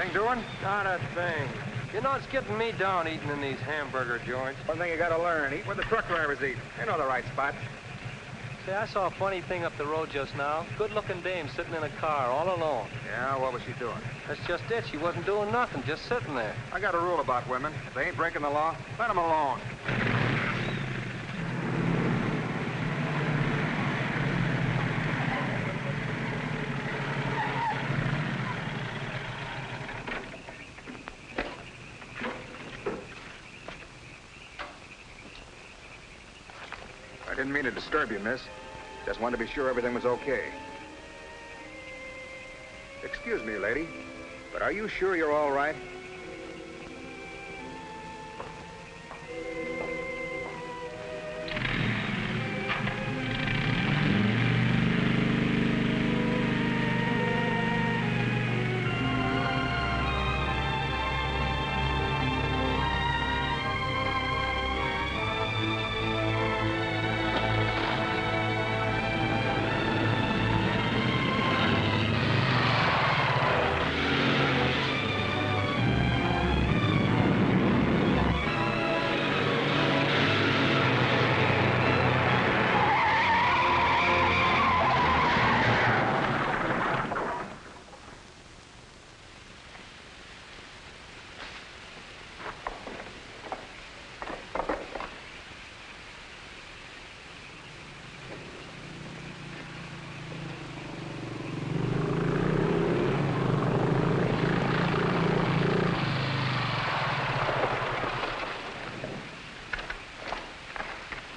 anything doing? Not a thing. You know, it's getting me down eating in these hamburger joints. One thing you gotta learn, eat where the truck drivers eat. They know the right spot. Say, I saw a funny thing up the road just now. Good-looking dame sitting in a car all alone. Yeah, what was she doing? That's just it. She wasn't doing nothing, just sitting there. I got a rule about women. If they ain't breaking the law, let them alone. I didn't mean to disturb you, miss. Just wanted to be sure everything was okay. Excuse me, lady, but are you sure you're all right?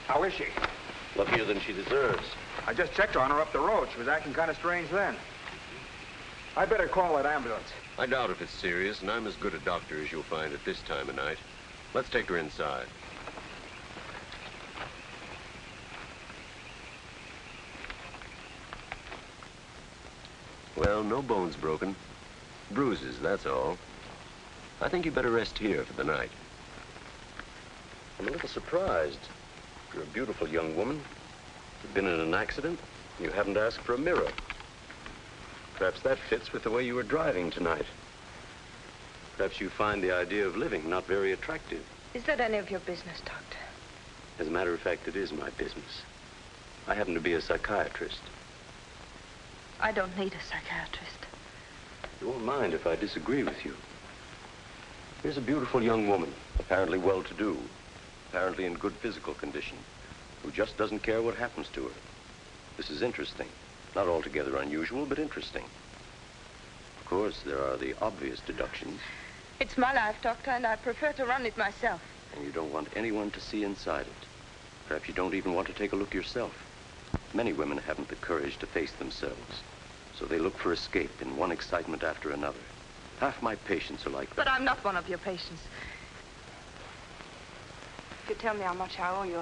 How is she? Luckier than she deserves. I just checked on her up the road. She was acting kind of strange then. I better call that ambulance. I doubt if it's serious, and I'm as good a doctor as you'll find at this time of night. Let's take her inside. Well, no bones broken. Bruises, that's all. I think you better rest here for the night. I'm a little surprised. You're a beautiful young woman. You've been in an accident. You haven't asked for a mirror. Perhaps that fits with the way you were driving tonight. Perhaps you find the idea of living not very attractive. Is that any of your business, Doctor? As a matter of fact, it is my business. I happen to be a psychiatrist. I don't need a psychiatrist. You won't mind if I disagree with you. Here's a beautiful young woman, apparently well-to-do, apparently in good physical condition, who just doesn't care what happens to her. This is interesting. Not altogether unusual, but interesting. Of course, there are the obvious deductions. It's my life, Doctor, and I prefer to run it myself. And you don't want anyone to see inside it. Perhaps you don't even want to take a look yourself. Many women haven't the courage to face themselves, so they look for escape in one excitement after another. Half my patients are like that. But I'm not one of your patients. If you tell me how much I owe you,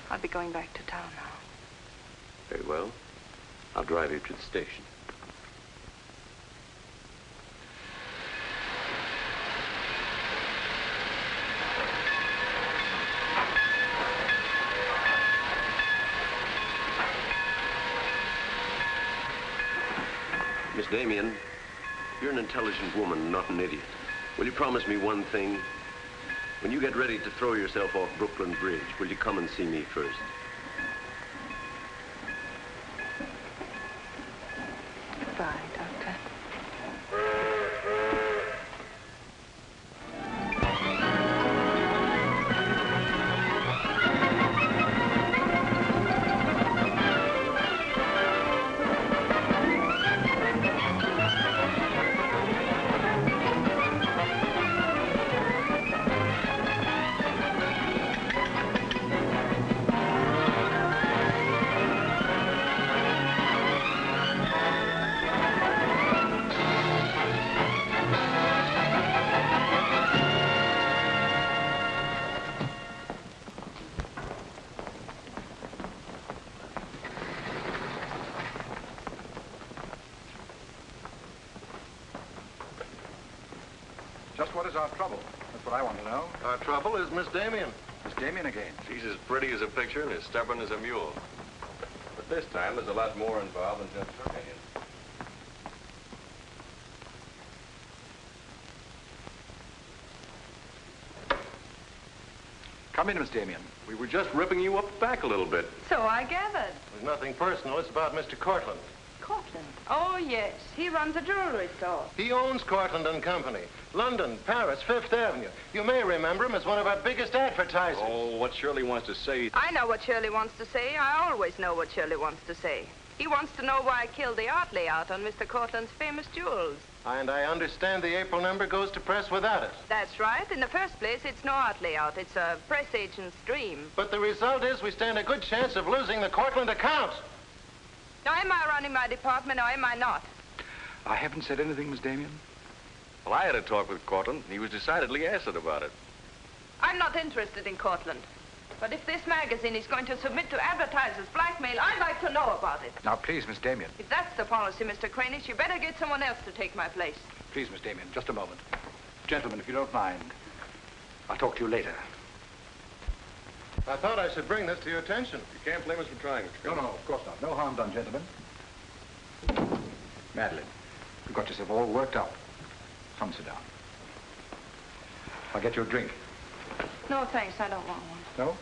I'll be going back to town now. Very well. I'll drive you to the station. Miss Damien, you're an intelligent woman, not an idiot. Will you promise me one thing? When you get ready to throw yourself off Brooklyn Bridge, will you come and see me first? Goodbye, Doctor. Just what is our trouble? That's what I want to know. Our trouble is Miss Damien. Miss Damien again. She's as pretty as a picture and as stubborn as a mule. But this time, there's a lot more involved than just her hand. Come in, Miss Damien. We were just ripping you up back a little bit. So I gathered. There's nothing personal. It's about Mr. Cortland. Cortland? Oh, yes. He runs a jewelry store. He owns Cortland and Company. London, Paris, Fifth Avenue. You may remember him as one of our biggest advertisers. Oh, what Shirley wants to say. I know what Shirley wants to say. I always know what Shirley wants to say. He wants to know why I killed the art layout on Mr. Cortland's famous jewels. And I understand the April number goes to press without it. That's right. In the first place, it's no art layout. It's a press agent's dream. But the result is we stand a good chance of losing the Cortland account. Now, am I running my department or am I not? I haven't said anything, Miss Damien. Well, I had a talk with Cortland. He was decidedly acid about it. I'm not interested in Cortland. But if this magazine is going to submit to advertisers' blackmail, I'd like to know about it. Now, please, Miss Damien. If that's the policy, Mr. Cranish, you better get someone else to take my place. Please, Miss Damien, just a moment. Gentlemen, if you don't mind, I'll talk to you later. I thought I should bring this to your attention. You can't blame us for trying, Mr. No, of course not. No harm done, gentlemen. Madeleine, you've got yourself all worked up. Come, sit down. I'll get you a drink. No, thanks. I don't want one. No?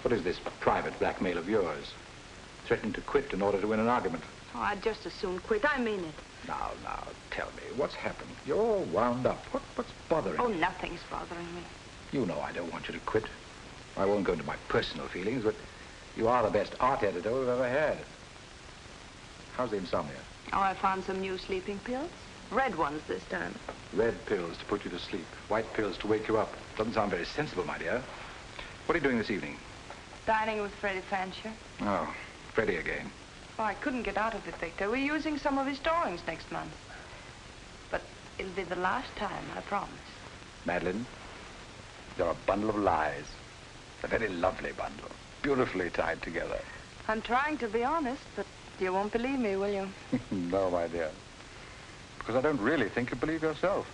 What is this private blackmail of yours? Threatening to quit in order to win an argument. Oh, I'd just as soon quit. I mean it. Now, tell me, what's happened? You're all wound up. What's bothering Oh, you? nothing's bothering me. You know I don't want you to quit. I won't go into my personal feelings, but you are the best art editor we've ever had. How's the insomnia? Oh, I found some new sleeping pills. Red ones this time. Red pills to put you to sleep. White pills to wake you up. Doesn't sound very sensible, my dear. What are you doing this evening? Dining with Freddie Fancher. Oh, Freddie again. Oh, I couldn't get out of it, Victor. We're using some of his drawings next month. But it'll be the last time, I promise. Madeleine, you're a bundle of lies. A very lovely bundle. Beautifully tied together. I'm trying to be honest, but you won't believe me, will you? No, my dear. Because I don't really think you believe yourself.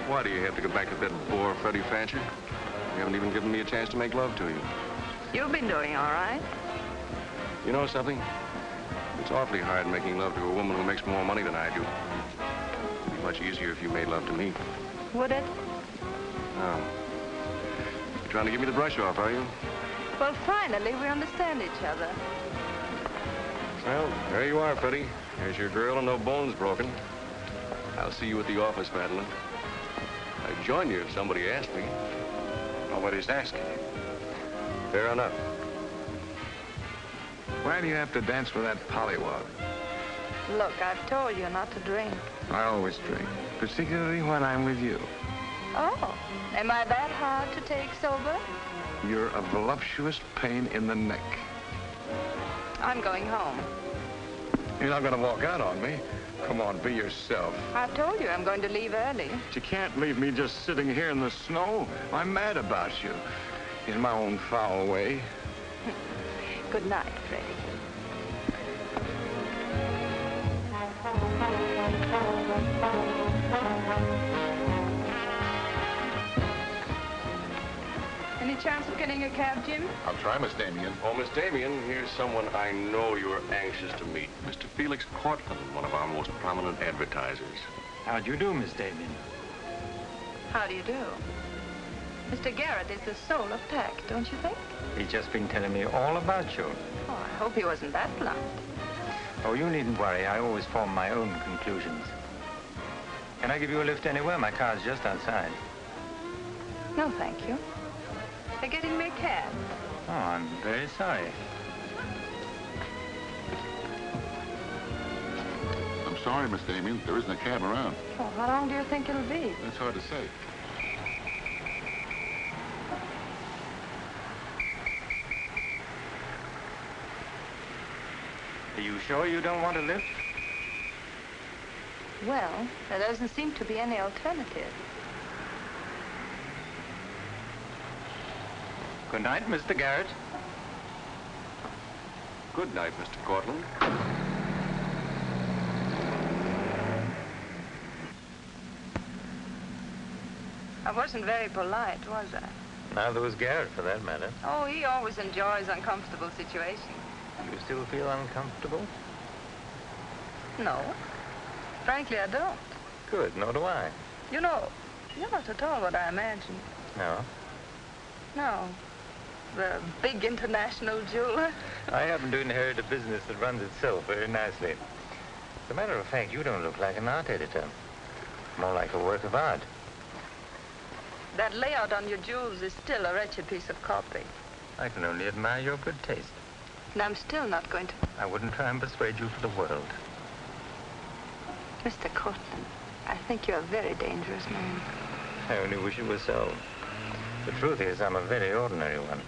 Why do you have to go back to that bore, Freddie Fancher? You haven't even given me a chance to make love to you. You've been doing all right. You know something? It's awfully hard making love to a woman who makes more money than I do. It'd be much easier if you made love to me. Would it? Oh. You're trying to give me the brush off, are you? Well, finally, we understand each other. Well, there you are, Freddie. There's your girl and no bones broken. I'll see you at the office, Madeleine. I'd join you if somebody asked me. Nobody's asking. Fair enough. Why do you have to dance with that pollywog? Look, I've told you not to drink. I always drink, particularly when I'm with you. Oh, am I that hard to take sober? You're a voluptuous pain in the neck. I'm going home. You're not going to walk out on me. Come on, be yourself. I've told you I'm going to leave early. But you can't leave me just sitting here in the snow. I'm mad about you. In my own foul way. Good night, Freddie. Any chance of getting a cab, Jim? I'll try, Miss Damien. Oh, Miss Damien, here's someone I know you're anxious to meet. Mr. Felix Cortland, one of our most prominent advertisers. How'd you do, Miss Damien? How do you do? Mr. Garrett is the soul of tact, don't you think? He's just been telling me all about you. Oh, I hope he wasn't that blunt. Oh, you needn't worry. I always form my own conclusions. Can I give you a lift anywhere? My car's just outside. No, thank you. They're getting me a cab. Oh, I'm very sorry. I'm sorry, Miss Damien. There isn't a cab around. Oh, how long do you think it'll be? That's hard to say. Are you sure you don't want a lift? Well, there doesn't seem to be any alternative. Good night, Mr. Garrett. Good night, Mr. Cortland. I wasn't very polite, was I? Neither was Garrett, for that matter. Oh, he always enjoys uncomfortable situations. You still feel uncomfortable? No. Frankly, I don't. Good, nor do I. You know, you're not at all what I imagined. No? No. The big international jeweler. I happen to inherit a business that runs itself very nicely. As a matter of fact, you don't look like an art editor. More like a work of art. That layout on your jewels is still a wretched piece of copy. I can only admire your good taste. And I'm still not going to... I wouldn't try and persuade you for the world. Mr. Cortland, I think you're a very dangerous man. I only wish it was so. The truth is, I'm a very ordinary one.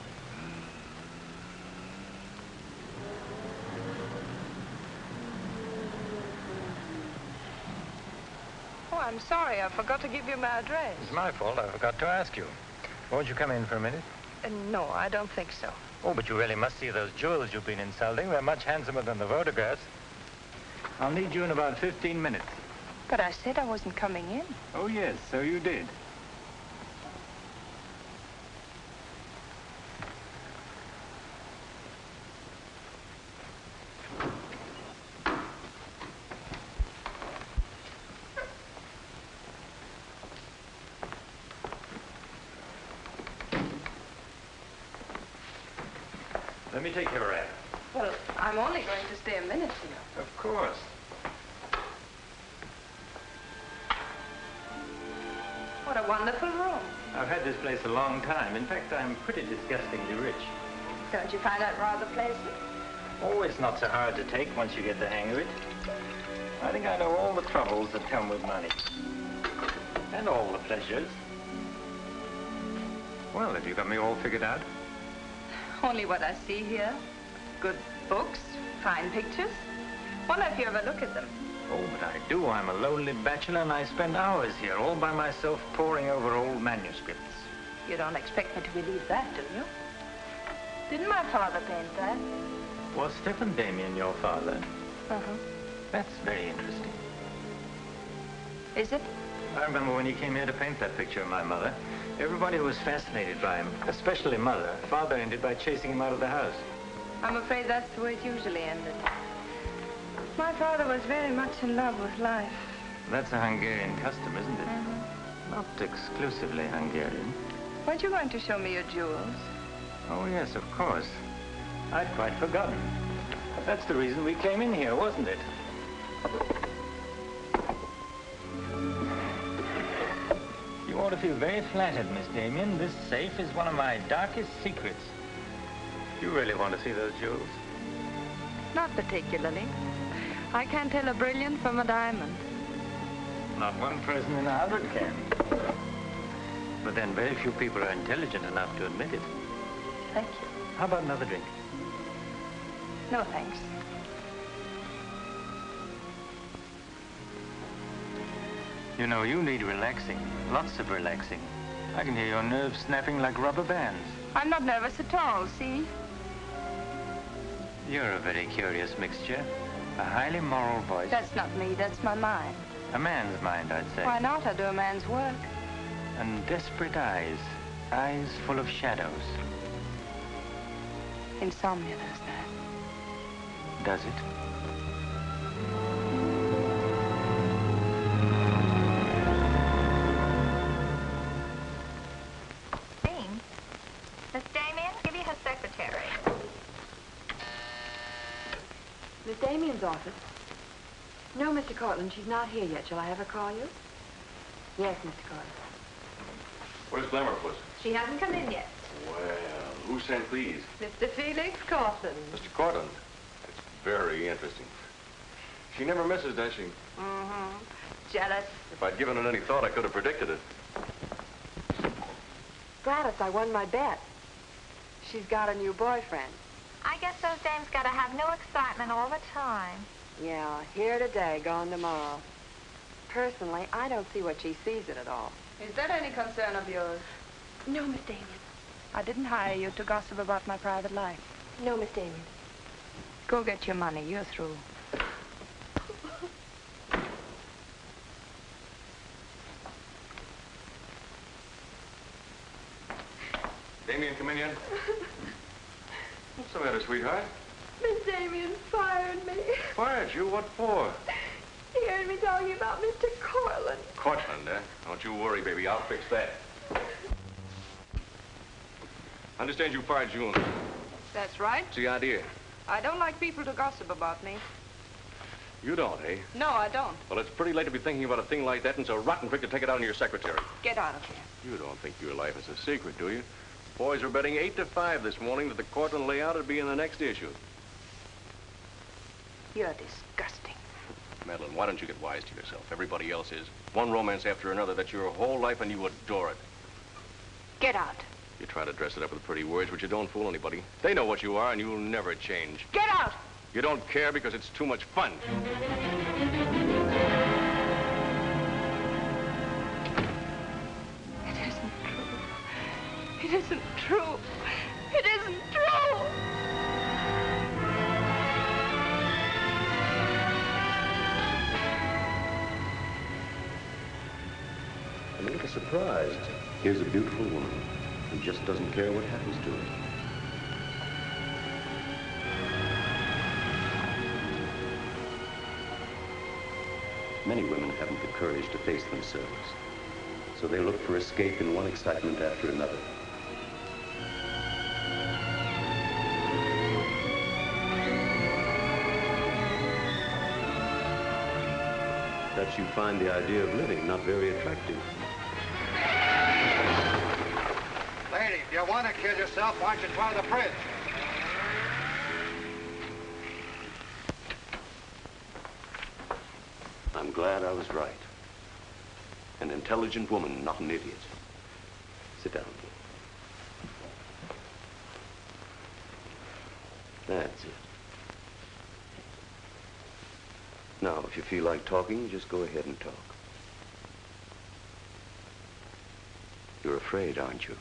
Oh, I'm sorry. I forgot to give you my address. It's my fault. I forgot to ask you. Won't you come in for a minute? No, I don't think so. Oh, but you really must see those jewels you've been insulting. They're much handsomer than the photographs. I'll need you in about 15 minutes. But I said I wasn't coming in. Oh, yes, so you did. Let me take your wrap. Well, I'm only going to stay a minute here. Of course. What a wonderful room. I've had this place a long time. In fact, I'm pretty disgustingly rich. Don't you find that rather pleasant? Oh, it's not so hard to take once you get the hang of it. I think I know all the troubles that come with money. And all the pleasures. Well, have you got me all figured out? Only what I see here. Good books, fine pictures. Wonder if you ever look at them. Oh, but I do. I'm a lonely bachelor, and I spend hours here all by myself poring over old manuscripts. You don't expect me to believe that, do you? Didn't my father paint that? Was Stephen Damien your father? Uh-huh. That's very interesting. Is it? I remember when he came here to paint that picture of my mother. Everybody was fascinated by him, especially Mother. Father ended by chasing him out of the house. I'm afraid that's the way it usually ended. My father was very much in love with life. That's a Hungarian custom, isn't it? Not exclusively Hungarian. Weren't you going to show me your jewels? Oh, yes, of course. I'd quite forgotten. That's the reason we came in here, wasn't it? You ought to feel very flattered, Miss Damien. This safe is one of my darkest secrets. You really want to see those jewels? Not particularly. I can't tell a brilliant from a diamond. Not one person in 100 can. But then very few people are intelligent enough to admit it. Thank you. How about another drink? No, thanks. You know, you need relaxing. Lots of relaxing. I can hear your nerves snapping like rubber bands. I'm not nervous at all, see? You're a very curious mixture. A highly moral voice. That's not me, that's my mind. A man's mind, I'd say. Why not? I do a man's work. And desperate eyes. Eyes full of shadows. Insomnia does that. Does it? Miss Damien, give you her secretary. Miss Damien's office? No, Mr. Cortland, she's not here yet. Shall I have her call you? Yes, Mr. Cortland. Where's Glamourpuss? She hasn't come in yet. Well, who sent these? Mr. Felix Cortland. Mr. Cortland. It's very interesting. She never misses, does she? Mm-hmm. Jealous. If I'd given it any thought, I could have predicted it. Gladys, I won my bet. She's got a new boyfriend. I guess those dames gotta have new excitement all the time. Yeah, here today, gone tomorrow. Personally, I don't see what she sees in it all. Is that any concern of yours? No, Miss Damien. I didn't hire you to gossip about my private life. No, Miss Damien. Go get your money. You're through. Damien, come in here. What's the matter, sweetheart? Miss Damien fired me. Fired you? What for? He heard me talking about Mr. Cortland. Cortland, eh? Don't you worry, baby. I'll fix that. I understand you fired June. That's right. What's the idea? I don't like people to gossip about me. You don't, eh? No, I don't. Well, it's pretty late to be thinking about a thing like that, and it's a rotten trick to take it out on your secretary. Get out of here. You don't think your life is a secret, do you? Boys were betting 8-5 this morning that the Cortland layout would be in the next issue. You're disgusting. Madeleine, why don't you get wise to yourself? Everybody else is. One romance after another. That's your whole life, and you adore it. Get out. You try to dress it up with pretty words, but you don't fool anybody. They know what you are, and you'll never change. Get out! You don't care because it's too much fun. It isn't true. It isn't true. It isn't true! I'm a little surprised. Here's a beautiful woman who just doesn't care what happens to her. Many women haven't the courage to face themselves, so they look for escape in one excitement after another. Perhaps you find the idea of living not very attractive. Lady, if you want to kill yourself, why don't you try the fridge? I'm glad I was right. An intelligent woman, not an idiot. Sit down. That's it. Now, if you feel like talking, just go ahead and talk. You're afraid, aren't you?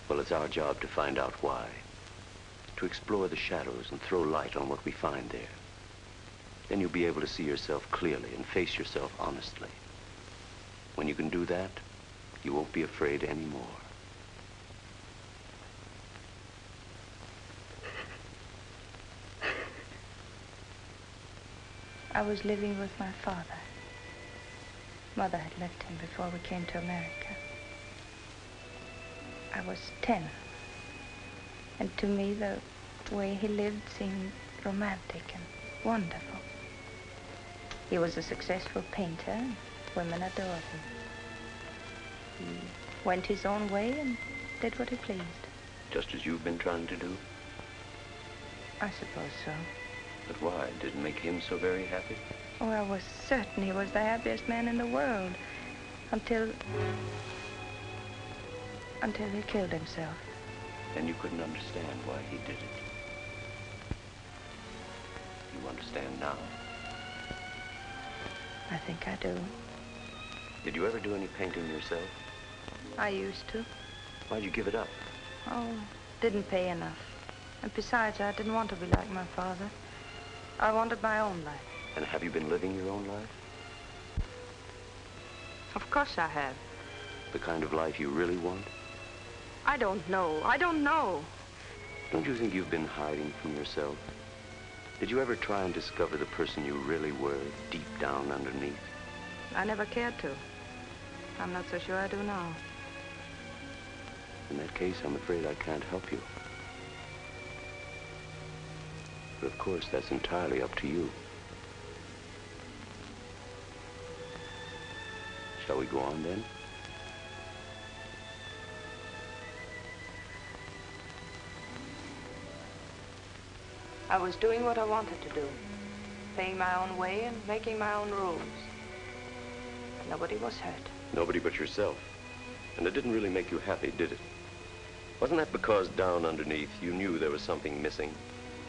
Well, it's our job to find out why. To explore the shadows and throw light on what we find there. Then you'll be able to see yourself clearly and face yourself honestly. When you can do that, you won't be afraid anymore. I was living with my father. Mother had left him before we came to America. I was 10. And to me, the way he lived seemed romantic and wonderful. He was a successful painter, and women adored him. He went his own way and did what he pleased. Just as you've been trying to do? I suppose so. But why? Did it make him so very happy? Oh, I was certain he was the happiest man in the world. Until he killed himself. And you couldn't understand why he did it. You understand now? I think I do. Did you ever do any painting yourself? I used to. Why'd you give it up? Oh, didn't pay enough. And besides, I didn't want to be like my father. I wanted my own life. And have you been living your own life? Of course I have. The kind of life you really want? I don't know. I don't know. Don't you think you've been hiding from yourself? Did you ever try and discover the person you really were deep down underneath? I never cared to. I'm not so sure I do now. In that case, I'm afraid I can't help you. But of course, that's entirely up to you. Shall we go on then? I was doing what I wanted to do. Paying my own way and making my own rules. Nobody was hurt. Nobody but yourself. And it didn't really make you happy, did it? Wasn't that because down underneath you knew there was something missing?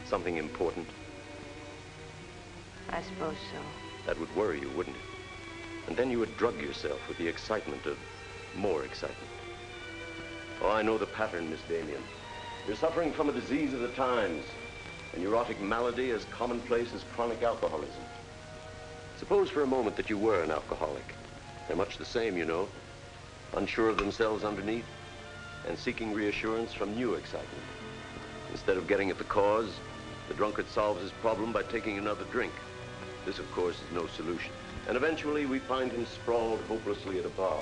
Something important? I suppose so. That would worry you, wouldn't it? And then you would drug yourself with the excitement of more excitement. Oh, I know the pattern, Miss Damien. You're suffering from a disease of the times. A neurotic malady as commonplace as chronic alcoholism. Suppose for a moment that you were an alcoholic. They're much the same, you know. Unsure of themselves underneath. and seeking reassurance from new excitement. Instead of getting at the cause, the drunkard solves his problem by taking another drink. This, of course, is no solution. And eventually, we find him sprawled hopelessly at a bar,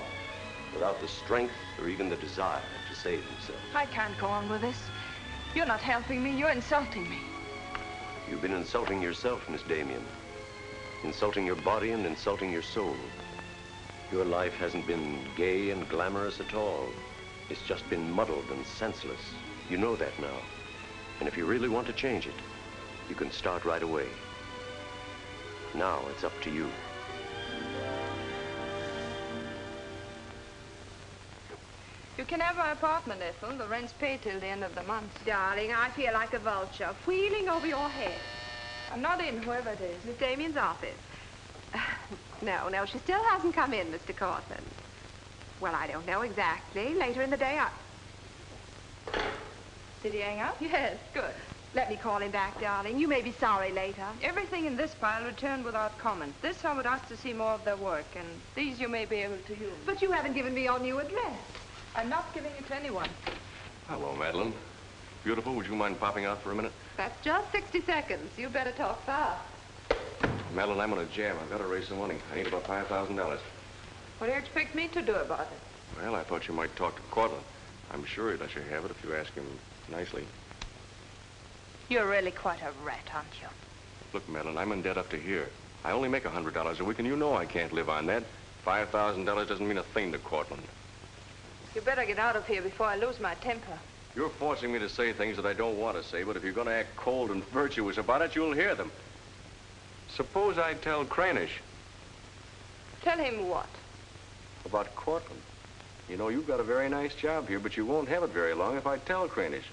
without the strength or even the desire to save himself. I can't go on with this. You're not helping me. You're insulting me. You've been insulting yourself, Miss Damien. Insulting your body and insulting your soul. Your life hasn't been gay and glamorous at all. It's just been muddled and senseless. You know that now. And if you really want to change it, you can start right away. Now it's up to you. You can have my apartment, Ethel. The rent's paid till the end of the month. Darling, I feel like a vulture wheeling over your head. I'm not in, whoever it is. Miss Damien's office. No, she still hasn't come in, Mr. Cortland. Well, I don't know exactly. Later in the day, Did he hang up? Yes. Good. Let me call him back, darling. You may be sorry later. Everything in this pile returned without comment. This I would ask to see more of their work, and these you may be able to use. But you haven't given me your new address. I'm not giving it to anyone. Hello, Madeleine. Beautiful, would you mind popping out for a minute? That's just 60 seconds. You better talk fast. Madeline, I'm on a jam. I've got to raise some money. I need about $5,000. What do you expect me to do about it? Well, I thought you might talk to Cortland. I'm sure he'd let you have it if you ask him nicely. You're really quite a rat, aren't you? Look, Madeline, I'm in debt up to here. I only make $100 a week, and you know I can't live on that. $5,000 doesn't mean a thing to Cortland. You better get out of here before I lose my temper. You're forcing me to say things that I don't want to say, but if you're going to act cold and virtuous about it, you'll hear them. Suppose I tell Cranish. Tell him what? About Cortland. You know, you've got a very nice job here, but you won't have it very long if I tell Cranish.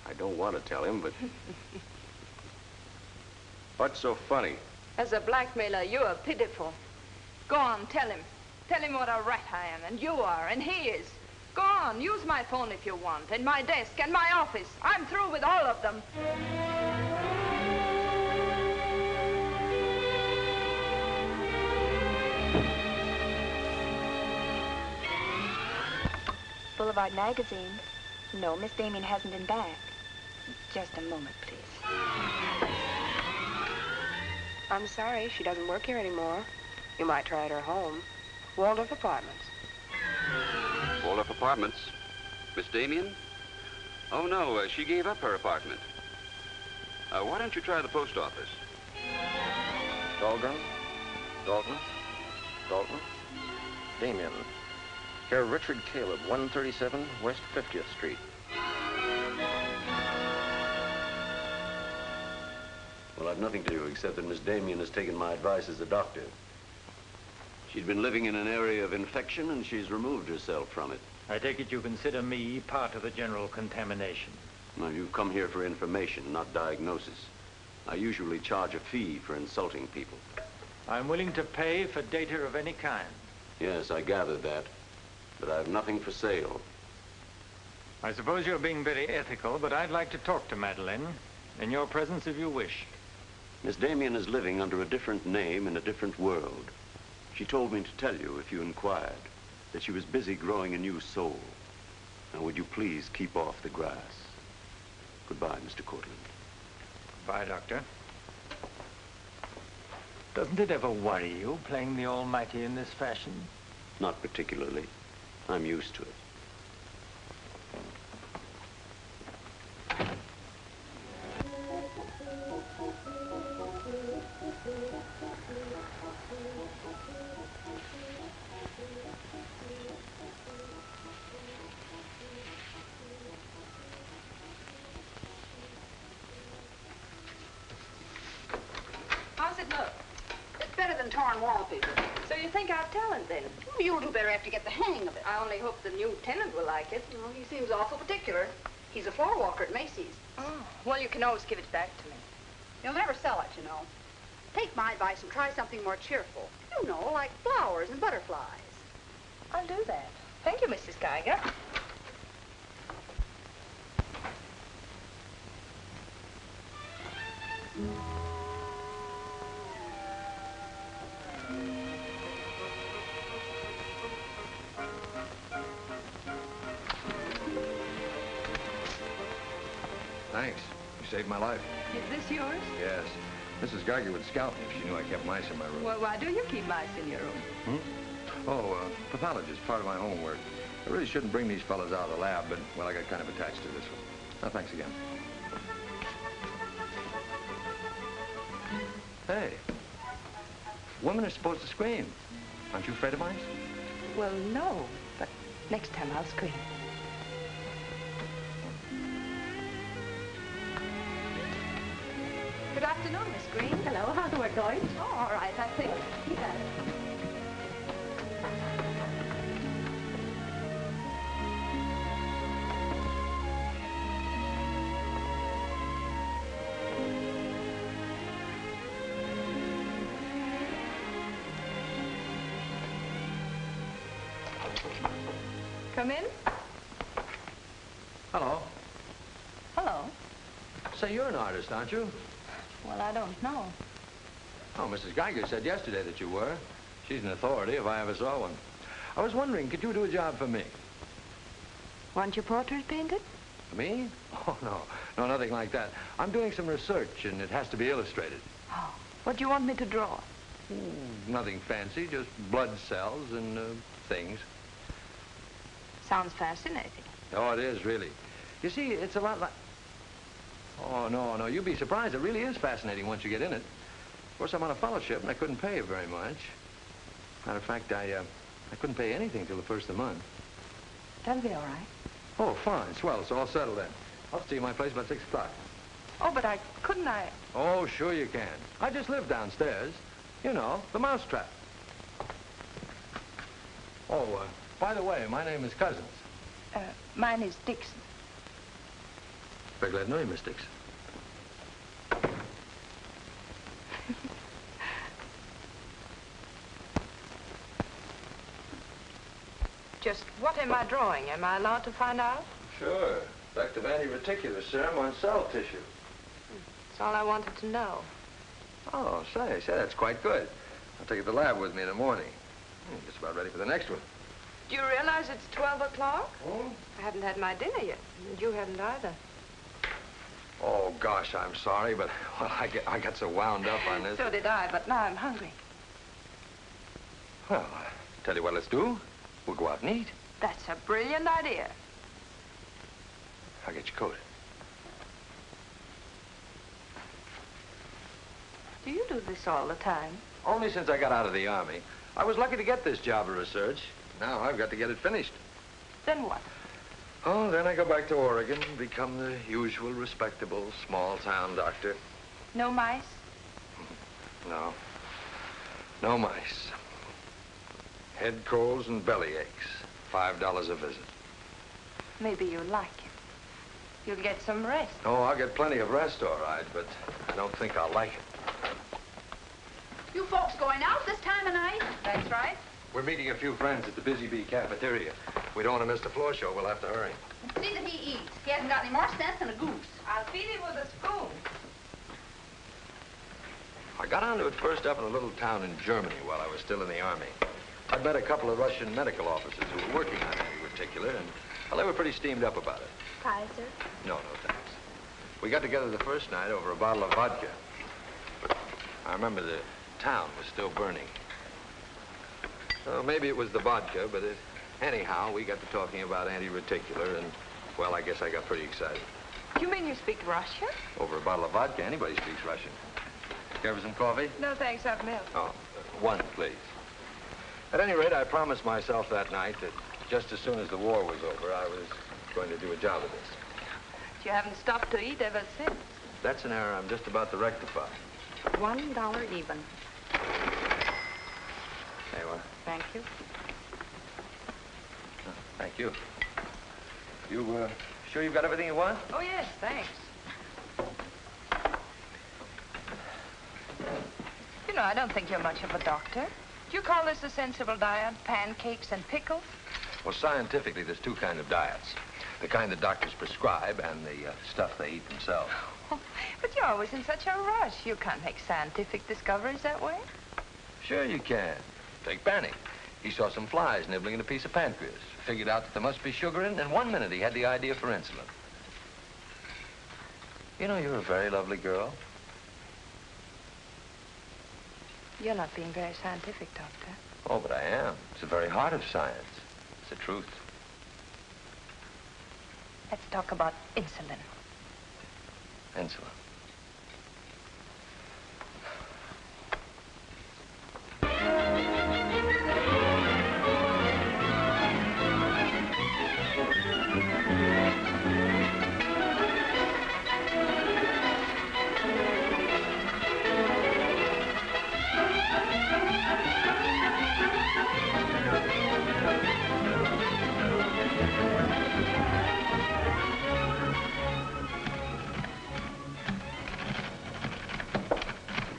I don't want to tell him, but... What's so funny? As a blackmailer, you are pitiful. Go on, tell him. Tell him what a rat I am, and you are, and he is. Go on, use my phone if you want, and my desk, and my office. I'm through with all of them. Boulevard Magazine. No, Miss Damien hasn't been back. Just a moment, please. I'm sorry, she doesn't work here anymore. You might try at her home. Waldorf Apartments. Waldorf Apartments? Miss Damien? Oh, no, she gave up her apartment. Why don't you try the post office? Dahlgren? Dalton? Dalton? Damien. Herr Richard Caleb, 137 West 50th Street. Well, I've nothing to do except that Miss Damien has taken my advice as a doctor. She's been living in an area of infection, and she's removed herself from it. I take it you consider me part of the general contamination. Well, you've come here for information, not diagnosis. I usually charge a fee for insulting people. I'm willing to pay for data of any kind. Yes, I gathered that. But I have nothing for sale. I suppose you're being very ethical, but I'd like to talk to Madeleine. In your presence, if you wish. Miss Damien is living under a different name in a different world. She told me to tell you, if you inquired, that she was busy growing a new soul. Now, would you please keep off the grass? Goodbye, Mr. Cortland. Bye, Doctor. Doesn't it ever worry you, playing the almighty in this fashion? Not particularly. I'm used to it. How's it look? It's better than torn wallpaper. So you think I've talent, then? Well, you'll do better after you get the hang of it. I only hope the new tenant will like it. Well, he seems awful particular. He's a floor walker at Macy's. Oh, well, you can always give it back to me. He'll never sell it, you know. Take my advice and try something more cheerful. You know, like flowers and butterflies. I'll do that. Thank you, Mrs. Geiger. Thanks. You saved my life. Is this yours? Yes. Mrs. Geiger would scalp me if she knew I kept mice in my room. Well, why do you keep mice in your room? Oh, pathologist, part of my homework. I really shouldn't bring these fellas out of the lab, but, well, I got kind of attached to this one. Oh, thanks again. Hey, women are supposed to scream. Aren't you afraid of mice? Well, no, but next time I'll scream. Good afternoon, Miss Green. Hello, how's the work going? Oh, all right, I think. Yes. Come in. Hello. Hello. Say, you're an artist, aren't you? Well, I don't know. Oh, Mrs. Geiger said yesterday that you were. She's an authority if I ever saw one. I was wondering, could you do a job for me? Want your portrait painted? Me? Oh, no. No, nothing like that. I'm doing some research, and it has to be illustrated. Oh, what do you want me to draw? Nothing fancy, just blood cells and things. Sounds fascinating. Oh, it is, really. You see, it's a lot like... Oh, no, you'd be surprised. It really is fascinating once you get in it. Of course, I'm on a fellowship, and I couldn't pay you very much. Matter of fact, I couldn't pay anything till the first of the month. That'll be all right. Oh, fine. Swell. It's all settled then. I'll see you at my place about 6 o'clock. Oh, but couldn't I? Oh, sure you can. I just live downstairs. You know, the mousetrap. Oh, by the way, my name is Cousins. Mine is Dixon. Very glad to know you, Miss Dixon. Just what am I drawing? Am I allowed to find out? Sure. Effect of anti-reticular serum on cell tissue. That's all I wanted to know. Oh, say, that's quite good. I'll take it to the lab with me in the morning. Just about ready for the next one. Do you realize it's 12 o'clock? Oh? I haven't had my dinner yet, and you haven't either. Oh, gosh, I'm sorry, but, well, I got so wound up on this. So did I, but now I'm hungry. Well, tell you what let's do. We'll go out and eat. That's a brilliant idea. I'll get your coat. Do you do this all the time? Only since I got out of the Army. I was lucky to get this job of research. Now I've got to get it finished. Then what? Oh, then I go back to Oregon and become the usual respectable small-town doctor. No mice? No. No mice. Head colds and belly aches. $5 a visit. Maybe you'll like it. You'll get some rest. Oh, I'll get plenty of rest, all right, but I don't think I'll like it. You folks going out this time of night? That's right. We're meeting a few friends at the Busy Bee cafeteria. We don't want to miss the floor show. We'll have to hurry. See that he eats. He hasn't got any more sense than a goose. I'll feed him with a spoon. I got onto it first up in a little town in Germany while I was still in the Army. I'd met a couple of Russian medical officers who were working on anti-reticular, and, well, they were pretty steamed up about it. Pie, sir? No, thanks. We got together the first night over a bottle of vodka. I remember the town was still burning. Well, maybe it was the vodka, but anyhow, we got to talking about anti-reticular, and, well, I guess I got pretty excited. You mean you speak Russian? Over a bottle of vodka, anybody speaks Russian. Care for some coffee? No, thanks. I've milk. Oh, one, please. At any rate, I promised myself that night that just as soon as the war was over, I was going to do a job of this. But you haven't stopped to eat ever since. That's an error I'm just about to rectify. $1 even. There you are. Thank you. Thank you. You, sure you've got everything you want? Oh, yes, thanks. You know, I don't think you're much of a doctor. Do you call this a sensible diet? Pancakes and pickles? Well, scientifically, there's two kinds of diets. The kind that doctors prescribe and the stuff they eat themselves. But you're always in such a rush. You can't make scientific discoveries that way. Sure you can. Take Banning. He saw some flies nibbling at a piece of pancreas. Figured out that there must be sugar in it, and in 1 minute he had the idea for insulin. You know, you're a very lovely girl. You're not being very scientific, Doctor. Oh, but I am. It's the very heart of science. It's the truth. Let's talk about insulin. Insulin.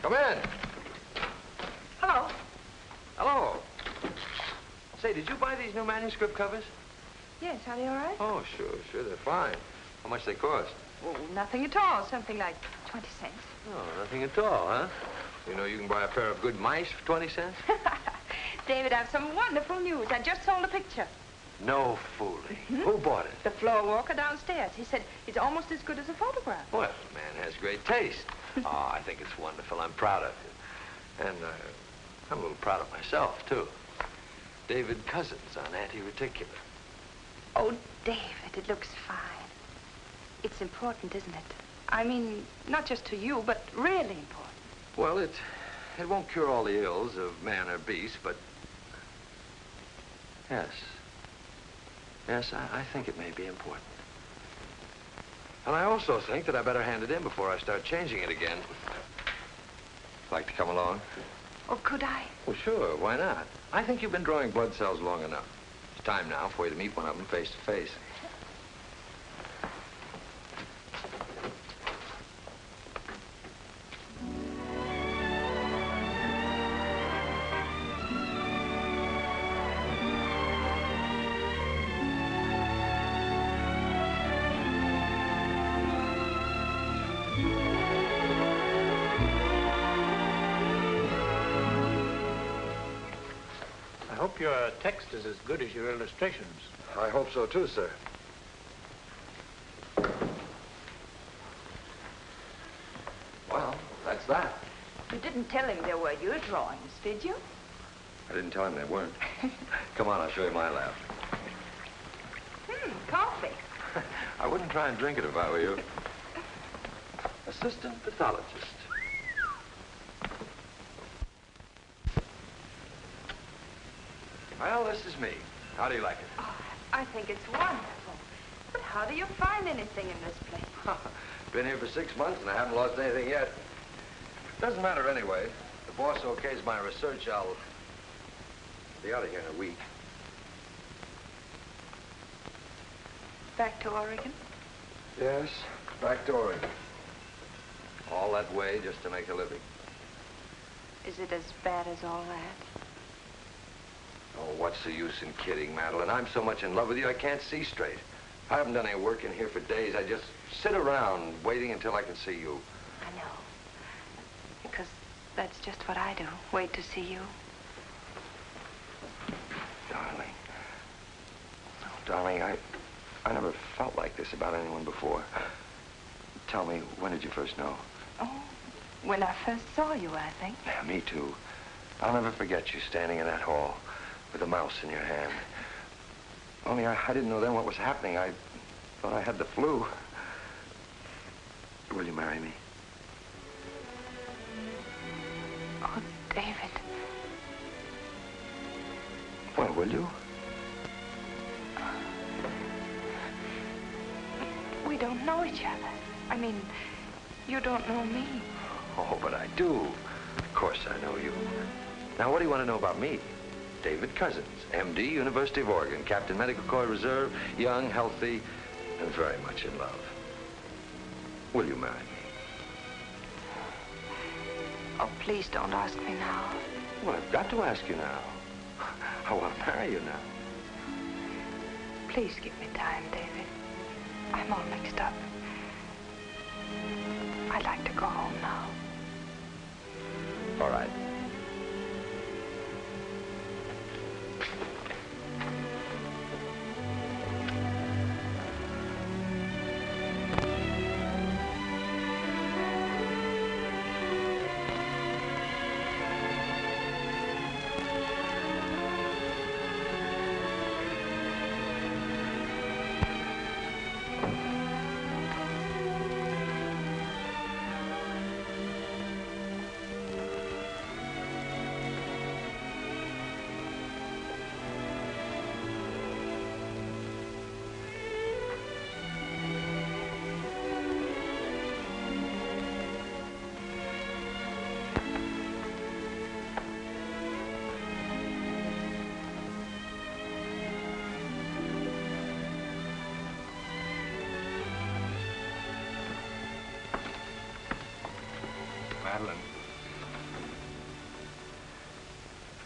Come in. Hello. Hello. Say, did you buy these new manuscript covers? Yes, are they all right? Oh, sure, they're fine. How much they cost? Oh, nothing at all. Something like 20 cents. Oh, nothing at all, huh? You know you can buy a pair of good mice for 20 cents? David, I have some wonderful news. I just sold a picture. No fooling. Who bought it? The floor walker downstairs. He said it's almost as good as a photograph. Well, the man has great taste. Oh, I think it's wonderful. I'm proud of you. And I'm a little proud of myself, too. David Cousins on anti-reticular. Oh, David, it looks fine. It's important, isn't it? I mean, not just to you, but really important. Well, it won't cure all the ills of man or beast, but yes, I think it may be important. And I also think that I better hand it in before I start changing it again. Like to come along? Oh, could I? Well, sure, why not? I think you've been drawing blood cells long enough. It's time now for you to meet one of them face to face. I hope your text is as good as your illustrations. I hope so, too, sir. Well, that's that. You didn't tell him they were your drawings, did you? I didn't tell him they weren't. Come on, I'll show you my lab. Coffee. I wouldn't try and drink it if I were you. Assistant pathologist. Well, this is me. How do you like it? Oh, I think it's wonderful. But how do you find anything in this place? Been here for 6 months and I haven't lost anything yet. Doesn't matter anyway. If the boss okays my research, I'll be out of here in a week. Back to Oregon? Yes, back to Oregon. All that way just to make a living. Is it as bad as all that? Oh, what's the use in kidding, Madeleine? I'm so much in love with you, I can't see straight. I haven't done any work in here for days. I just sit around waiting until I can see you. I know. Because that's just what I do. Wait to see you. Darling. Oh, darling, I never felt like this about anyone before. Tell me, when did you first know? Oh, when I first saw you, I think. Yeah, me too. I'll never forget you standing in that hall with a mouse in your hand. Only I didn't know then what was happening. I thought I had the flu. Will you marry me? Oh, David. Well, will you? We don't know each other. I mean, you don't know me. Oh, but I do. Of course I know you. Now, what do you want to know about me? David Cousins, M.D., University of Oregon, Captain Medical Corps Reserve, young, healthy, and very much in love. Will you marry me? Oh, please don't ask me now. Well, I've got to ask you now. I want to marry you now. Please give me time, David. I'm all mixed up. I'd like to go home now. All right.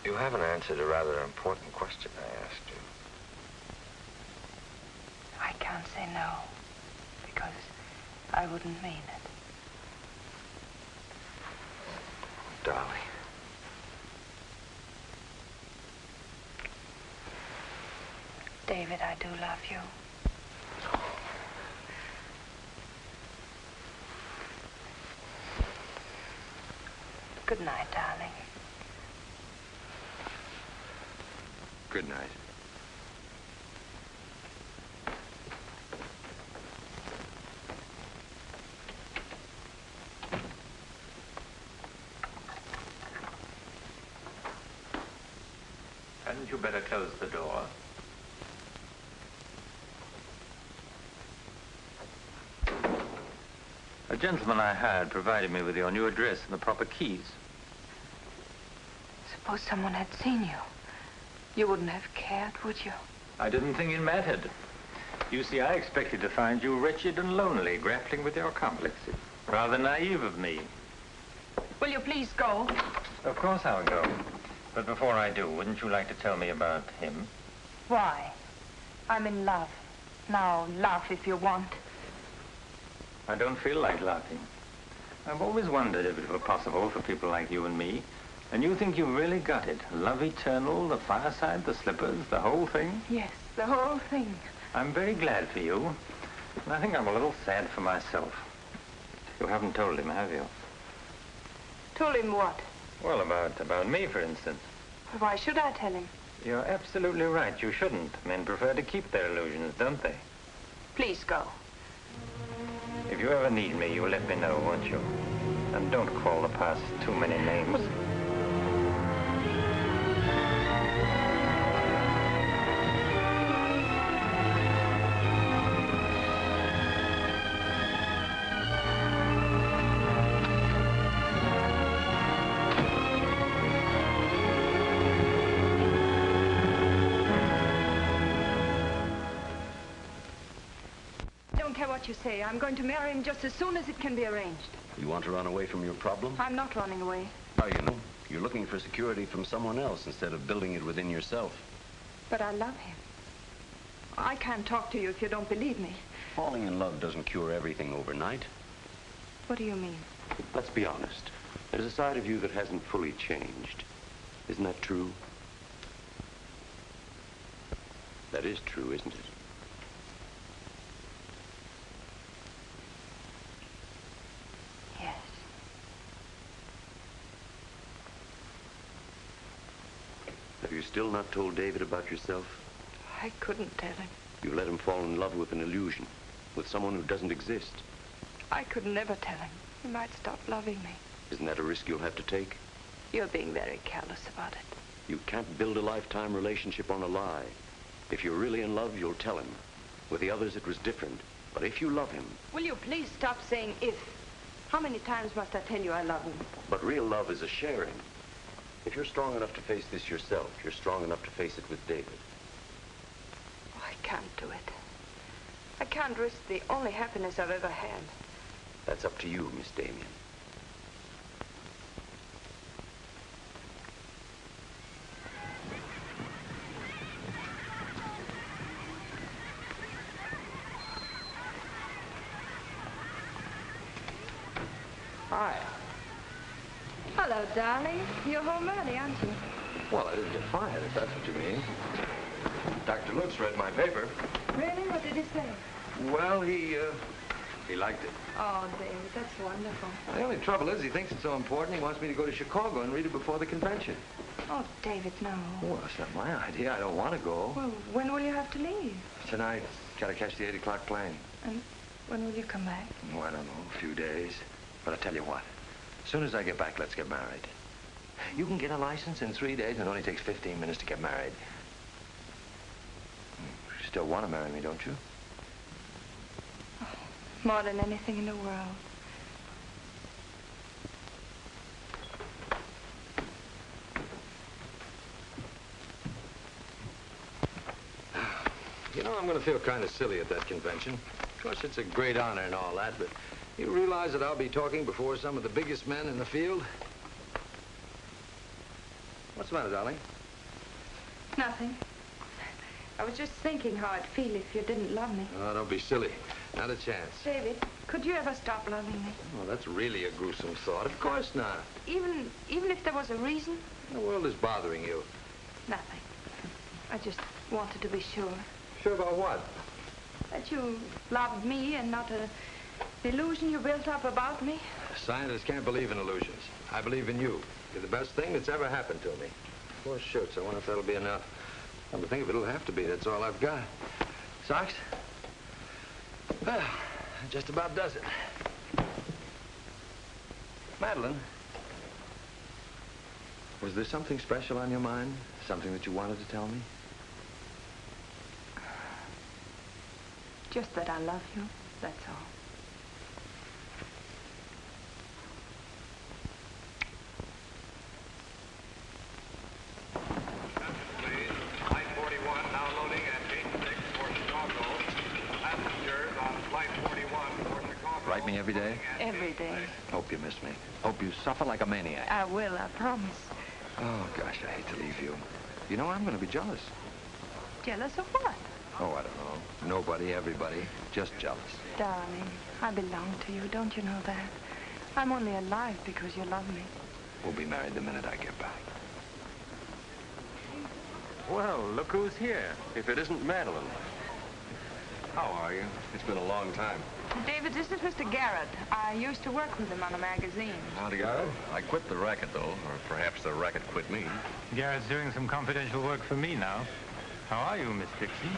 You haven't answered a rather important question I asked you. I can't say no, because I wouldn't mean it. Darling. David, I do love you. Good night, darling. Good night. Hadn't you better close the door? A gentleman I hired provided me with your new address and the proper keys. Suppose someone had seen you. You wouldn't have cared, would you? I didn't think it mattered. You see, I expected to find you wretched and lonely, grappling with your complexes. Rather naive of me. Will you please go? Of course I'll go. But before I do, wouldn't you like to tell me about him? Why? I'm in love. Now, laugh if you want. I don't feel like laughing. I've always wondered if it were possible for people like you and me. And you think you've really got it? Love eternal, the fireside, the slippers, the whole thing? Yes, the whole thing. I'm very glad for you. And I think I'm a little sad for myself. You haven't told him, have you? Told him what? Well, about me, for instance. Why should I tell him? You're absolutely right. You shouldn't. Men prefer to keep their illusions, don't they? Please go. If you ever need me, you'll let me know, won't you? And don't call the past too many names. What you say. I'm going to marry him just as soon as it can be arranged. You want to run away from your problem? I'm not running away. How you know? You're looking for security from someone else instead of building it within yourself. But I love him. I can't talk to you if you don't believe me. Falling in love doesn't cure everything overnight. What do you mean? Let's be honest. There's a side of you that hasn't fully changed. Isn't that true? That is true, isn't it? Have you still not told David about yourself? I couldn't tell him. You let him fall in love with an illusion, with someone who doesn't exist. I could never tell him. He might stop loving me. Isn't that a risk you'll have to take? You're being very careless about it. You can't build a lifetime relationship on a lie. If you're really in love, you'll tell him. With the others, it was different. But if you love him... Will you please stop saying if? How many times must I tell you I love him? But real love is a sharing. If you're strong enough to face this yourself, you're strong enough to face it with David. Oh, I can't do it. I can't risk the only happiness I've ever had. That's up to you, Miss Damien. Hi. Hello, darling. You're home early, aren't you? Well, I didn't get fired, if that's what you mean. Dr. Lutz read my paper. Really? What did he say? Well, he liked it. Oh, David, that's wonderful. The only trouble is he thinks it's so important he wants me to go to Chicago and read it before the convention. Oh, David, no. Well, it's not my idea. I don't want to go. Well, when will you have to leave? Tonight. Got to catch the 8 o'clock plane. And when will you come back? Oh, I don't know. A few days. But I tell you what. As soon as I get back, let's get married. You can get a license in 3 days, and it only takes 15 minutes to get married. You still want to marry me, don't you? Oh, more than anything in the world. You know, I'm going to feel kind of silly at that convention. Of course, it's a great honor and all that, but you realize that I'll be talking before some of the biggest men in the field? What's the matter, darling? Nothing. I was just thinking how I'd feel if you didn't love me. Oh, don't be silly. Not a chance. David, could you ever stop loving me? Oh, that's really a gruesome thought. Of course not. Even if there was a reason? The world is bothering you. Nothing. I just wanted to be sure. Sure about what? That you loved me and not an illusion you built up about me. Scientists can't believe in illusions. I believe in you. You're the best thing that's ever happened to me. Four shirts. I wonder if that'll be enough. Come to think of it, it'll have to be. That's all I've got. Socks? Well, that just about does it. Madeleine, was there something special on your mind? Something that you wanted to tell me? Just that I love you, that's all. Write me every day? Every day. Hope you miss me. Hope you suffer like a maniac. I will, I promise. Oh, gosh, I hate to leave you. You know, I'm going to be jealous. Jealous of what? Oh, I don't know. Nobody, everybody. Just jealous. Darling, I belong to you, don't you know that? I'm only alive because you love me. We'll be married the minute I get back. Well, look who's here. If it isn't Madeleine. How are you? It's been a long time. David, this is Mr. Garrett. I used to work with him on a magazine. How do you know? I quit the racket, though, or perhaps the racket quit me. Garrett's doing some confidential work for me now. How are you, Miss Dixon?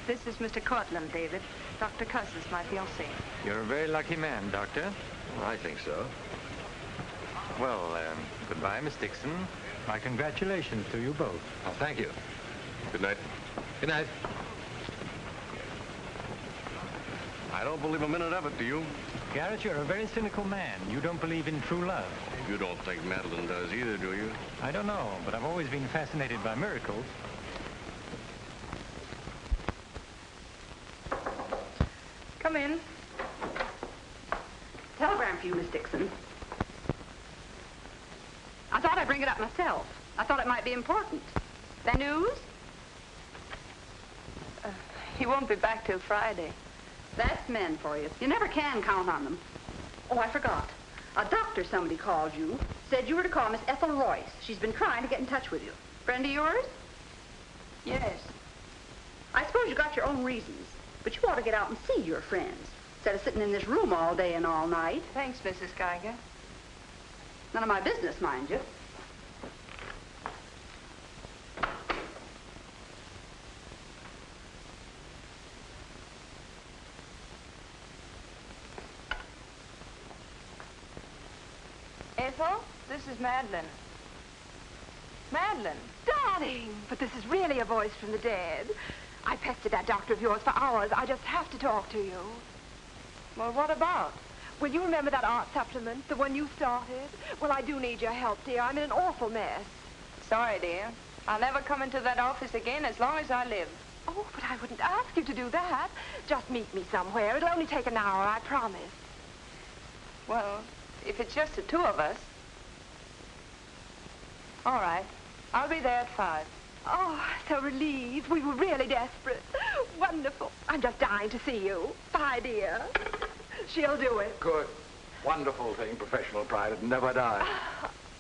This is Mr. Cortland, David. Dr. Cuss is my fiancé. You're a very lucky man, Doctor. I think so. Well, goodbye, Miss Dixon. My congratulations to you both. Oh, thank you. Good night. Good night. I don't believe a minute of it, do you? Garrett, you're a very cynical man. You don't believe in true love. You don't think Madeleine does either, do you? I don't know, but I've always been fascinated by miracles. Come in. Telegram for you, Miss Dixon. I thought I'd bring it up myself. I thought it might be important. The news? He won't be back till Friday. That's men for you. You never can count on them. Oh, I forgot. A doctor somebody called you, said you were to call Miss Ethel Royce. She's been trying to get in touch with you. Friend of yours? Yes. I suppose you got your own reasons, but you ought to get out and see your friends, instead of sitting in this room all day and all night. Thanks, Mrs. Geiger. None of my business, mind you. Ethel, this is Madeleine. Madeleine. Darling, but this is really a voice from the dead. I pestered that doctor of yours for hours. I just have to talk to you. Well, what about? Will you remember that art supplement, the one you started? Well, I do need your help, dear. I'm in an awful mess. Sorry, dear. I'll never come into that office again as long as I live. Oh, but I wouldn't ask you to do that. Just meet me somewhere. It'll only take an hour, I promise. Well, if it's just the two of us. All right. I'll be there at 5. Oh, so relieved. We were really desperate. Wonderful. I'm just dying to see you. Bye, dear. She'll do it. Good. Wonderful thing, professional pride. It never dies.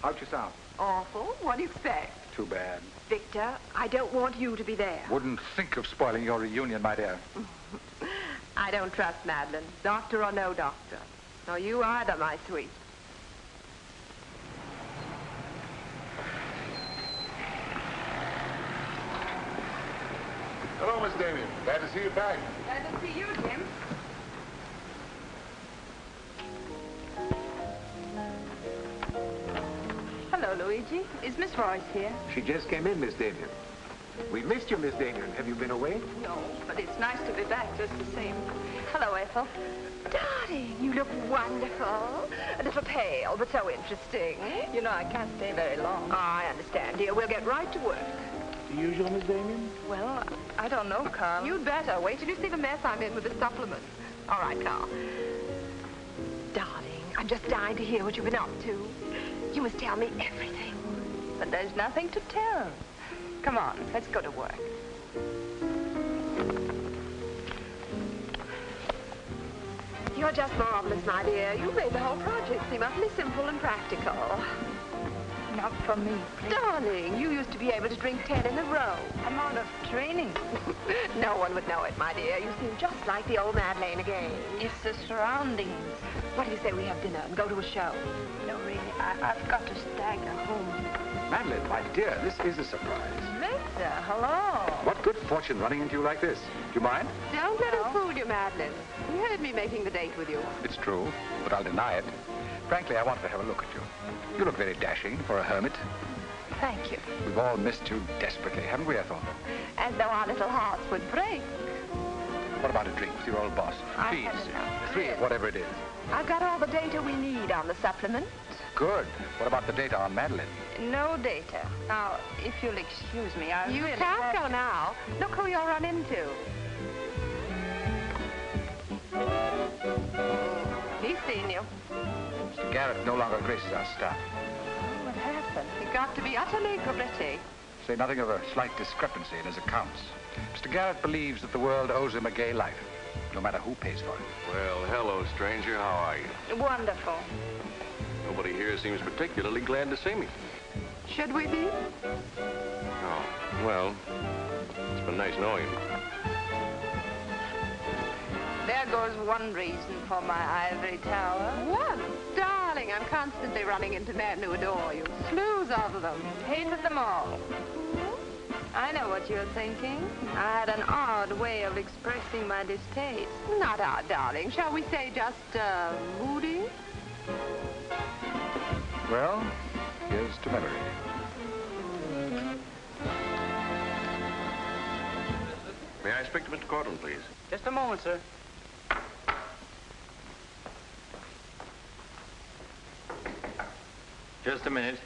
How'd you sound? Awful. What do you expect? Too bad. Victor, I don't want you to be there. Wouldn't think of spoiling your reunion, my dear. I don't trust Madeleine, doctor or no doctor. Nor you either, my sweet. Hello, Miss Damien. Glad to see you back. Glad to see you, Jim. Hello, Luigi. Is Miss Royce here? She just came in, Miss Damien. We missed you, Miss Damien. Have you been away? No, but it's nice to be back just the same. Hello, Ethel. Darling, you look wonderful. A little pale, but so interesting. You know, I can't stay very long. Oh, I understand, dear. We'll get right to work. The usual, Miss Damien? Well, I don't know, Carl. You'd better. Wait till you see the mess I'm in with the supplement. All right, Carl. Darling, I'm just dying to hear what you've been up to. You must tell me everything. but there's nothing to tell. Come on, let's go to work. You're just marvelous, my dear. You made the whole project seem utterly simple and practical. Not for me, please. Darling, you used to be able to drink 10 in a row. I'm out of training. No one would know it, my dear. You seem just like the old Madeleine again. It's the surroundings. What do you say we have dinner and go to a show? No, really, I've got to stagger home. Madeleine, my dear, this is a surprise. Victor, hello. What good fortune running into you like this? Do you mind? Don't let him fool you, Madeleine. He heard me making the date with you. It's true, but I'll deny it. Frankly, I wanted to have a look at you. You look very dashing for a hermit. Thank you. We've all missed you desperately, haven't we, Ethel? As though our little hearts would break. What about a drink with your old boss? I Please, had enough. 3, whatever it is. I've got all the data we need on the supplement. Good. What about the data on Madeleine? No data. Now, if you'll excuse me, I You really can't go now. Look who you'll run into. He's seen you. Mr. Garrett no longer graces our staff. What happened? He got to be utterly gritty. Say nothing of a slight discrepancy in his accounts. Mr. Garrett believes that the world owes him a gay life, no matter who pays for it. Well, hello, stranger. How are you? Wonderful. Nobody here seems particularly glad to see me. Should we be? Oh, well, it's been nice knowing you. There goes one reason for my ivory tower. What? Darling, I'm constantly running into men who adore you. Slews of them. Hated them all. I know what you're thinking. I had an odd way of expressing my distaste. Not odd, darling. Shall we say just, moody? Well, here's to memory. May I speak to Mr. Cortland, please? Just a moment, sir. Just a minute.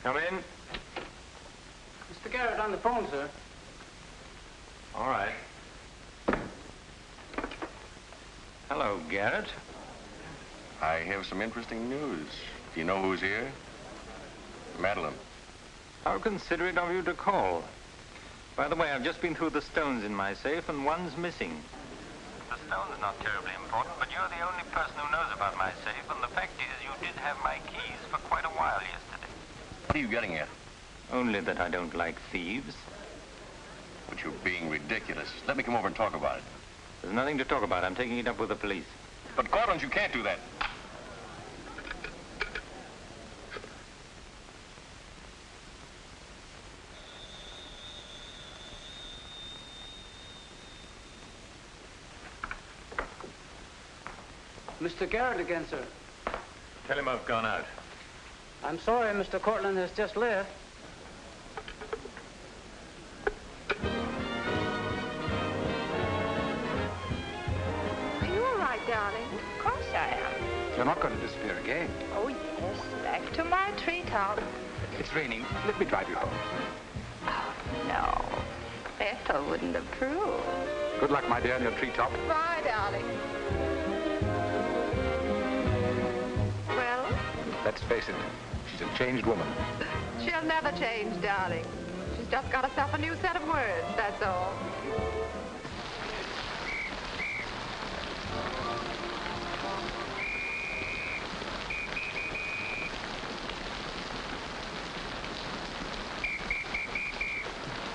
Come in. Mr. Garrett on the phone, sir. All right. Hello, Garrett. I have some interesting news. Do you know who's here? Madeleine. How considerate of you to call. By the way, I've just been through the stones in my safe, and one's missing. The stone's not terribly important, but you're the only person who knows about my safe, and the fact is you did have my keys for quite a while yesterday. What are you getting at? Only that I don't like thieves. But you're being ridiculous. Let me come over and talk about it. There's nothing to talk about. I'm taking it up with the police. But, Cortland, you can't do that. Mr. Garrett again, sir. Tell him I've gone out. I'm sorry, Mr. Cortland has just left. Are you all right, darling? Of course I am. You're not going to disappear again. Oh, yes. Back to my treetop. It's raining. Let me drive you home. Oh, no. Ethel wouldn't approve. Good luck, my dear, on your treetop. Bye, darling. Well? Let's face it, she's a changed woman. She'll never change, darling. She's just got herself a new set of words, that's all.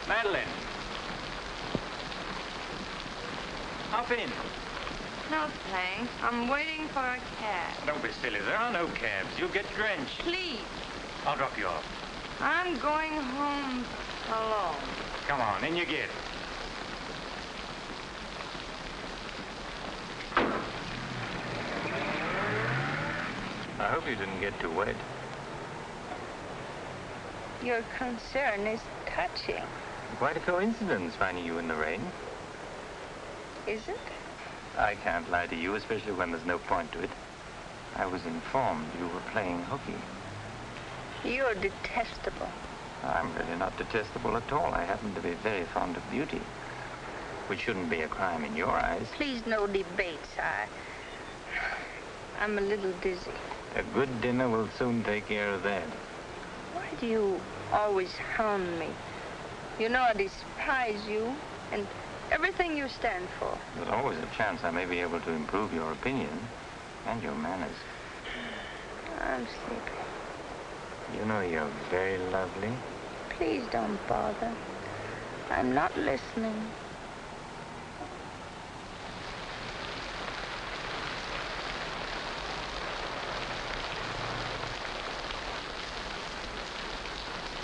Madeleine. Hop in. No, thanks. I'm waiting for a cab. Don't be silly. There are no cabs. You'll get drenched. Please. I'll drop you off. I'm going home alone. Come on, in you get. I hope you didn't get too wet. Your concern is touching. Quite a coincidence finding you in the rain. Is it? I can't lie to you, especially when there's no point to it. I was informed you were playing hooky. You're detestable. I'm really not detestable at all. I happen to be very fond of beauty, which shouldn't be a crime in your eyes. Please, no debates. I'm a little dizzy. A good dinner will soon take care of that. Why do you always hound me? You know I despise you and everything you stand for. There's always a chance I may be able to improve your opinion and your manners. I'm sleepy. You know you're very lovely. Please don't bother. I'm not listening.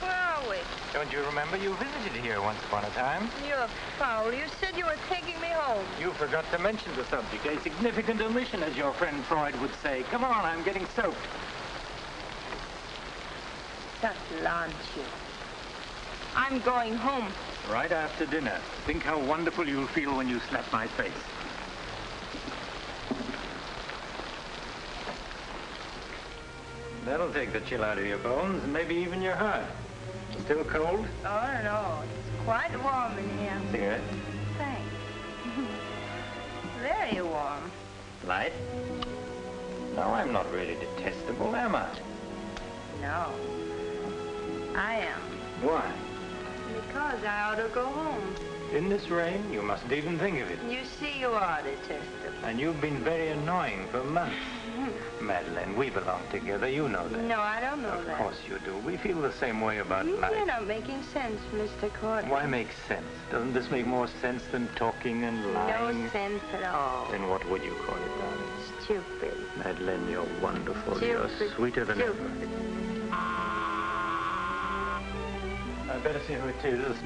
Where are we? Don't you remember you visited here once upon a time? You're foul. You said you were taking me home. You forgot to mention the subject. A significant omission, as your friend Freud would say. Come on, I'm getting soaked. That launch you. I'm going home. Right after dinner. Think how wonderful you'll feel when you slap my face. That'll take the chill out of your bones and maybe even your heart. Still cold? Oh, no. It's quite warm in here. Cigarette? Thanks. Very warm. Light? No, I'm not really detestable, am I? No. I am. Why? Because I ought to go home. In this rain, you mustn't even think of it. You see, you are detestable. And you've been very annoying for months. Madeleine, we belong together. You know that. No, I don't know that. Of course you do. We feel the same way about life. You're not making sense, Mr. Courtney. Why make sense? Doesn't this make more sense than talking and lying? No sense at all. Then what would you call it, darling? Stupid. Madeleine, you're wonderful. Stupid. You're sweeter than ever. I'd better see who it is.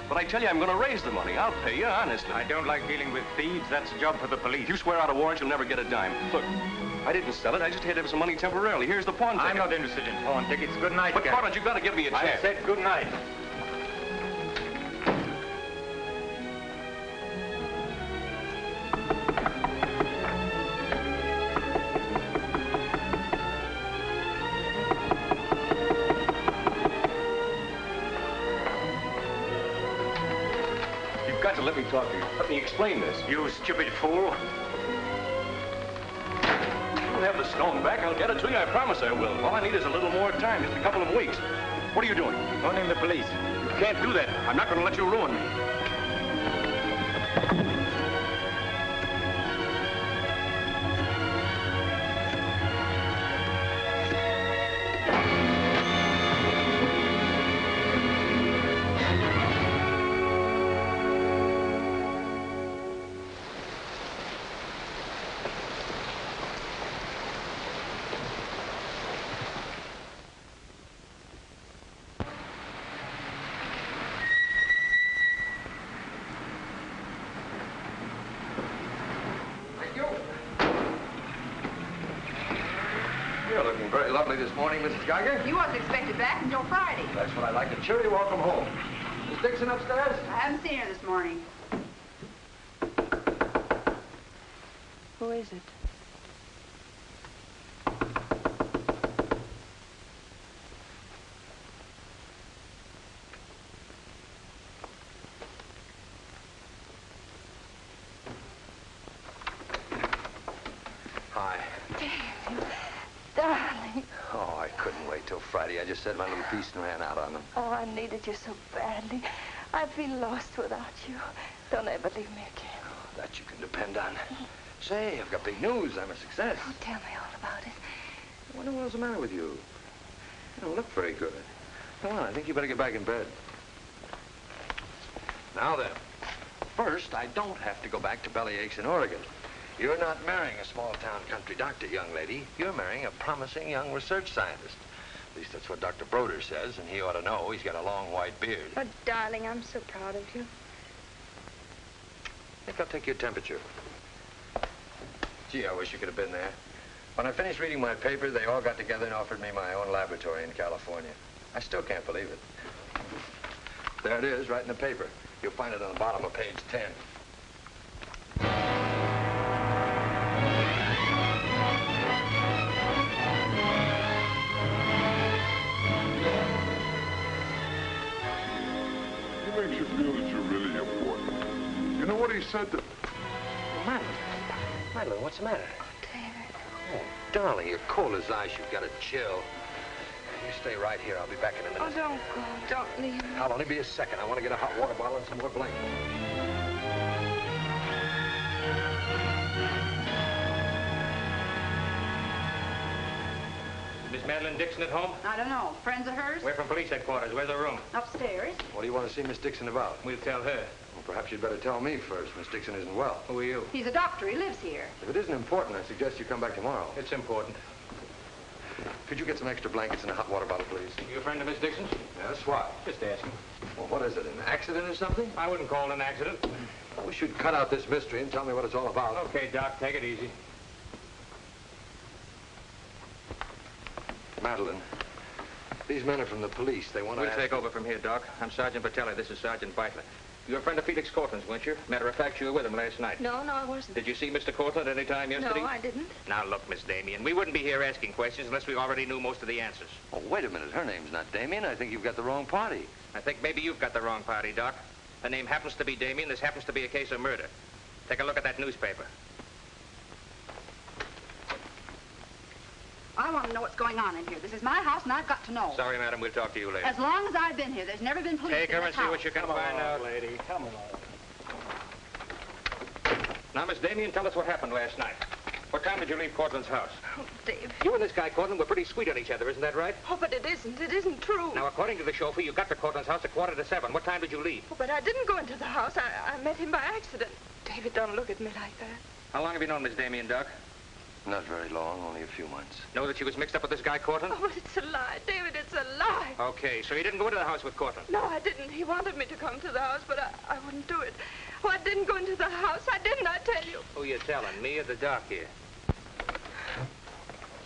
But I tell you, I'm going to raise the money. I'll pay you, honestly. I don't like dealing with thieves. That's a job for the police. If you swear out a warrant, you'll never get a dime. Look, I didn't sell it. I just had to have some money temporarily. Here's the pawn ticket. I'm not interested in pawn tickets. Good night, But, Gary. Carter, you've got to give me a chance. I said good night. Let me talk to you. Let me explain this. You stupid fool. You'll have the stone back. I'll get it to you. I promise I will. All I need is a little more time, just a couple of weeks. What are you doing? Phoning the police. You can't do that. I'm not going to let you ruin me. Very lovely this morning, Mrs. Geiger. You wasn't expected back until Friday. That's what I like. A cheery welcome home. Miss Dixon upstairs? I haven't seen her this morning. Who is it? Darling. Oh, I couldn't wait till Friday. I just said my little piece and ran out on them. Oh, I needed you so badly. I feel lost without you. Don't ever leave me again. Oh, that you can depend on. Say, I've got big news. I'm a success. Oh, tell me all about it. I wonder what's the matter with you. You don't look very good. Come on, I think you better get back in bed. Now then, first, I don't have to go back to Bellyaches in Oregon. You're not marrying a small-town country doctor, young lady. You're marrying a promising young research scientist. At least that's what Dr. Broder says, and he ought to know. He's got a long white beard. Oh, darling, I'm so proud of you. I think I'll take your temperature. Gee, I wish you could have been there. When I finished reading my paper, they all got together and offered me my own laboratory in California. I still can't believe it. There it is, right in the paper. You'll find it on the bottom of page 10. He makes you feel that you're really important. You know what he said to... Madeline. Madeline, what's the matter? David. Oh, darling, you're cold as ice. You've got a chill. You stay right here. I'll be back in a minute. Oh, don't go. Don't leave me. I'll only be a second. I want to get a hot water bottle and some more blankets. Miss Madeleine Dixon at home? I don't know. Friends of hers? We're from police headquarters. Where's the room? Upstairs. What do you want to see Miss Dixon about? We'll tell her. Well, perhaps you'd better tell me first. Miss Dixon isn't well. Who are you? He's a doctor. He lives here. If it isn't important, I suggest you come back tomorrow. It's important. Could you get some extra blankets and a hot water bottle, please? You a friend of Miss Dixon's? Yes, why? Just asking. Well, what is it, an accident or something? I wouldn't call it an accident. I wish you'd cut out this mystery and tell me what it's all about. Okay, Doc, take it easy. Madeline, these men are from the police. They want to... We'll take over from here, Doc. I'm Sergeant Patelli. This is Sergeant Beitler. You're a friend of Felix Cortland's, weren't you? Matter of fact, you were with him last night. No, I wasn't. Did you see Mr. Cortland any time yesterday? No, I didn't. Now, look, Miss Damien, we wouldn't be here asking questions unless we already knew most of the answers. Oh, wait a minute. Her name's not Damien. I think you've got the wrong party. I think maybe you've got the wrong party, Doc. Her name happens to be Damien. This happens to be a case of murder. Take a look at that newspaper. I want to know what's going on in here. This is my house, and I've got to know. Sorry, madam. We'll talk to you later. As long as I've been here, there's never been police Take in her this and see house. what you can find out. lady. Come along. Now, Miss Damien, tell us what happened last night. What time did you leave Cortland's house? Oh, Dave. You and this guy, Cortland, were pretty sweet on each other, isn't that right? Oh, but it isn't. It isn't true. Now, according to the chauffeur, you got to Cortland's house at 6:45. What time did you leave? Oh, but I didn't go into the house. I met him by accident. David, don't look at me like that. How long have you known Miss Damien, Doc? Not very long, only a few months. Know that she was mixed up with this guy, Cortland? Oh, but it's a lie. David, it's a lie. Okay, so you didn't go into the house with Cortland? No, I didn't. He wanted me to come to the house, but I wouldn't do it. Oh, I didn't go into the house. I didn't, I tell you. Who you telling, me or the doc here?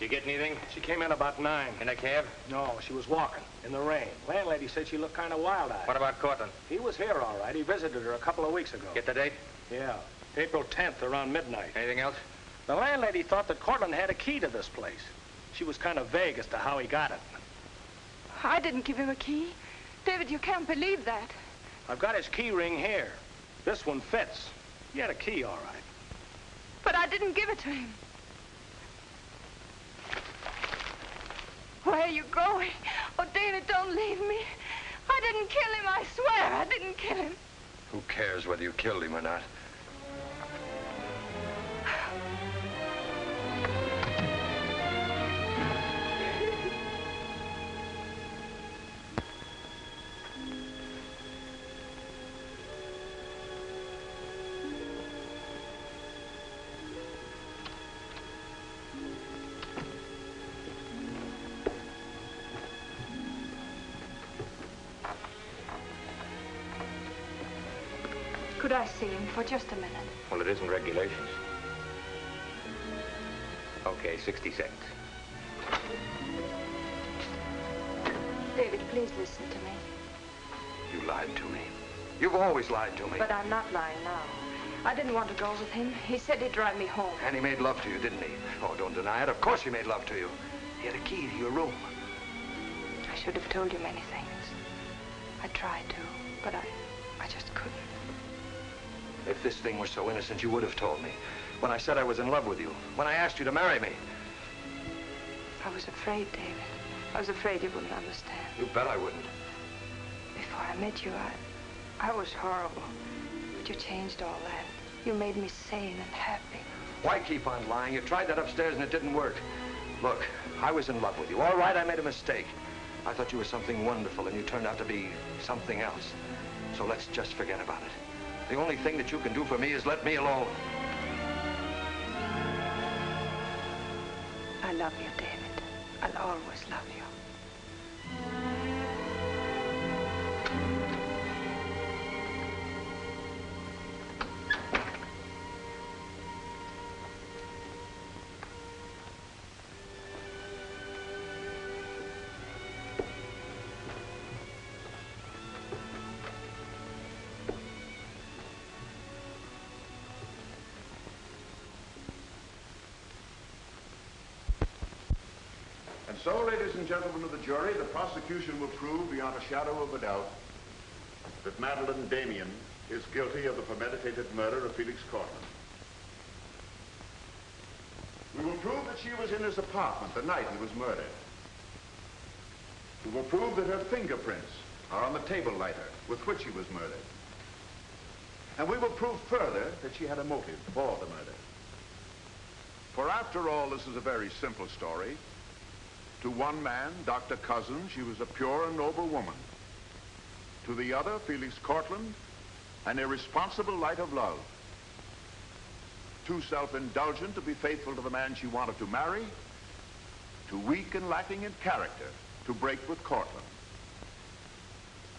Did you get anything? She came in about 9. In a cab? No, she was walking in the rain. Landlady said she looked kind of wild-eyed. What about Cortland? He was here, all right. He visited her a couple of weeks ago. Get the date? Yeah, April 10th, around midnight. Anything else? The landlady thought that Cortland had a key to this place. She was kind of vague as to how he got it. I didn't give him a key. David, you can't believe that. I've got his key ring here. This one fits. He had a key, all right. But I didn't give it to him. Where are you going? Oh, David, don't leave me. I didn't kill him, I swear. I didn't kill him. Who cares whether you killed him or not? Could I see him for just a minute? Well, it isn't regulations. Okay, 60 seconds. David, please listen to me. You lied to me. You've always lied to me. But I'm not lying now. I didn't want to go with him. He said he'd drive me home. And he made love to you, didn't he? Oh, don't deny it. Of course he made love to you. He had a key to your room. I should have told you many things. I tried to, but I just couldn't. If this thing were so innocent, you would have told me. When I said I was in love with you. When I asked you to marry me. I was afraid, David. I was afraid you wouldn't understand. You bet I wouldn't. Before I met you, I was horrible. But you changed all that. You made me sane and happy. Why keep on lying? You tried that upstairs and it didn't work. Look, I was in love with you. All right, I made a mistake. I thought you were something wonderful and you turned out to be something else. So let's just forget about it. The only thing that you can do for me is let me alone. I love you, David. I'll always love you. So, ladies and gentlemen of the jury, the prosecution will prove beyond a shadow of a doubt that Madeleine Damien is guilty of the premeditated murder of Felix Cortland. We will prove that she was in his apartment the night he was murdered. We will prove that her fingerprints are on the table lighter with which he was murdered. And we will prove further that she had a motive for the murder. For after all, this is a very simple story. To one man, Dr. Cousins, she was a pure and noble woman. To the other, Felix Cortland, an irresponsible light of love. Too self-indulgent to be faithful to the man she wanted to marry. Too weak and lacking in character to break with Cortland.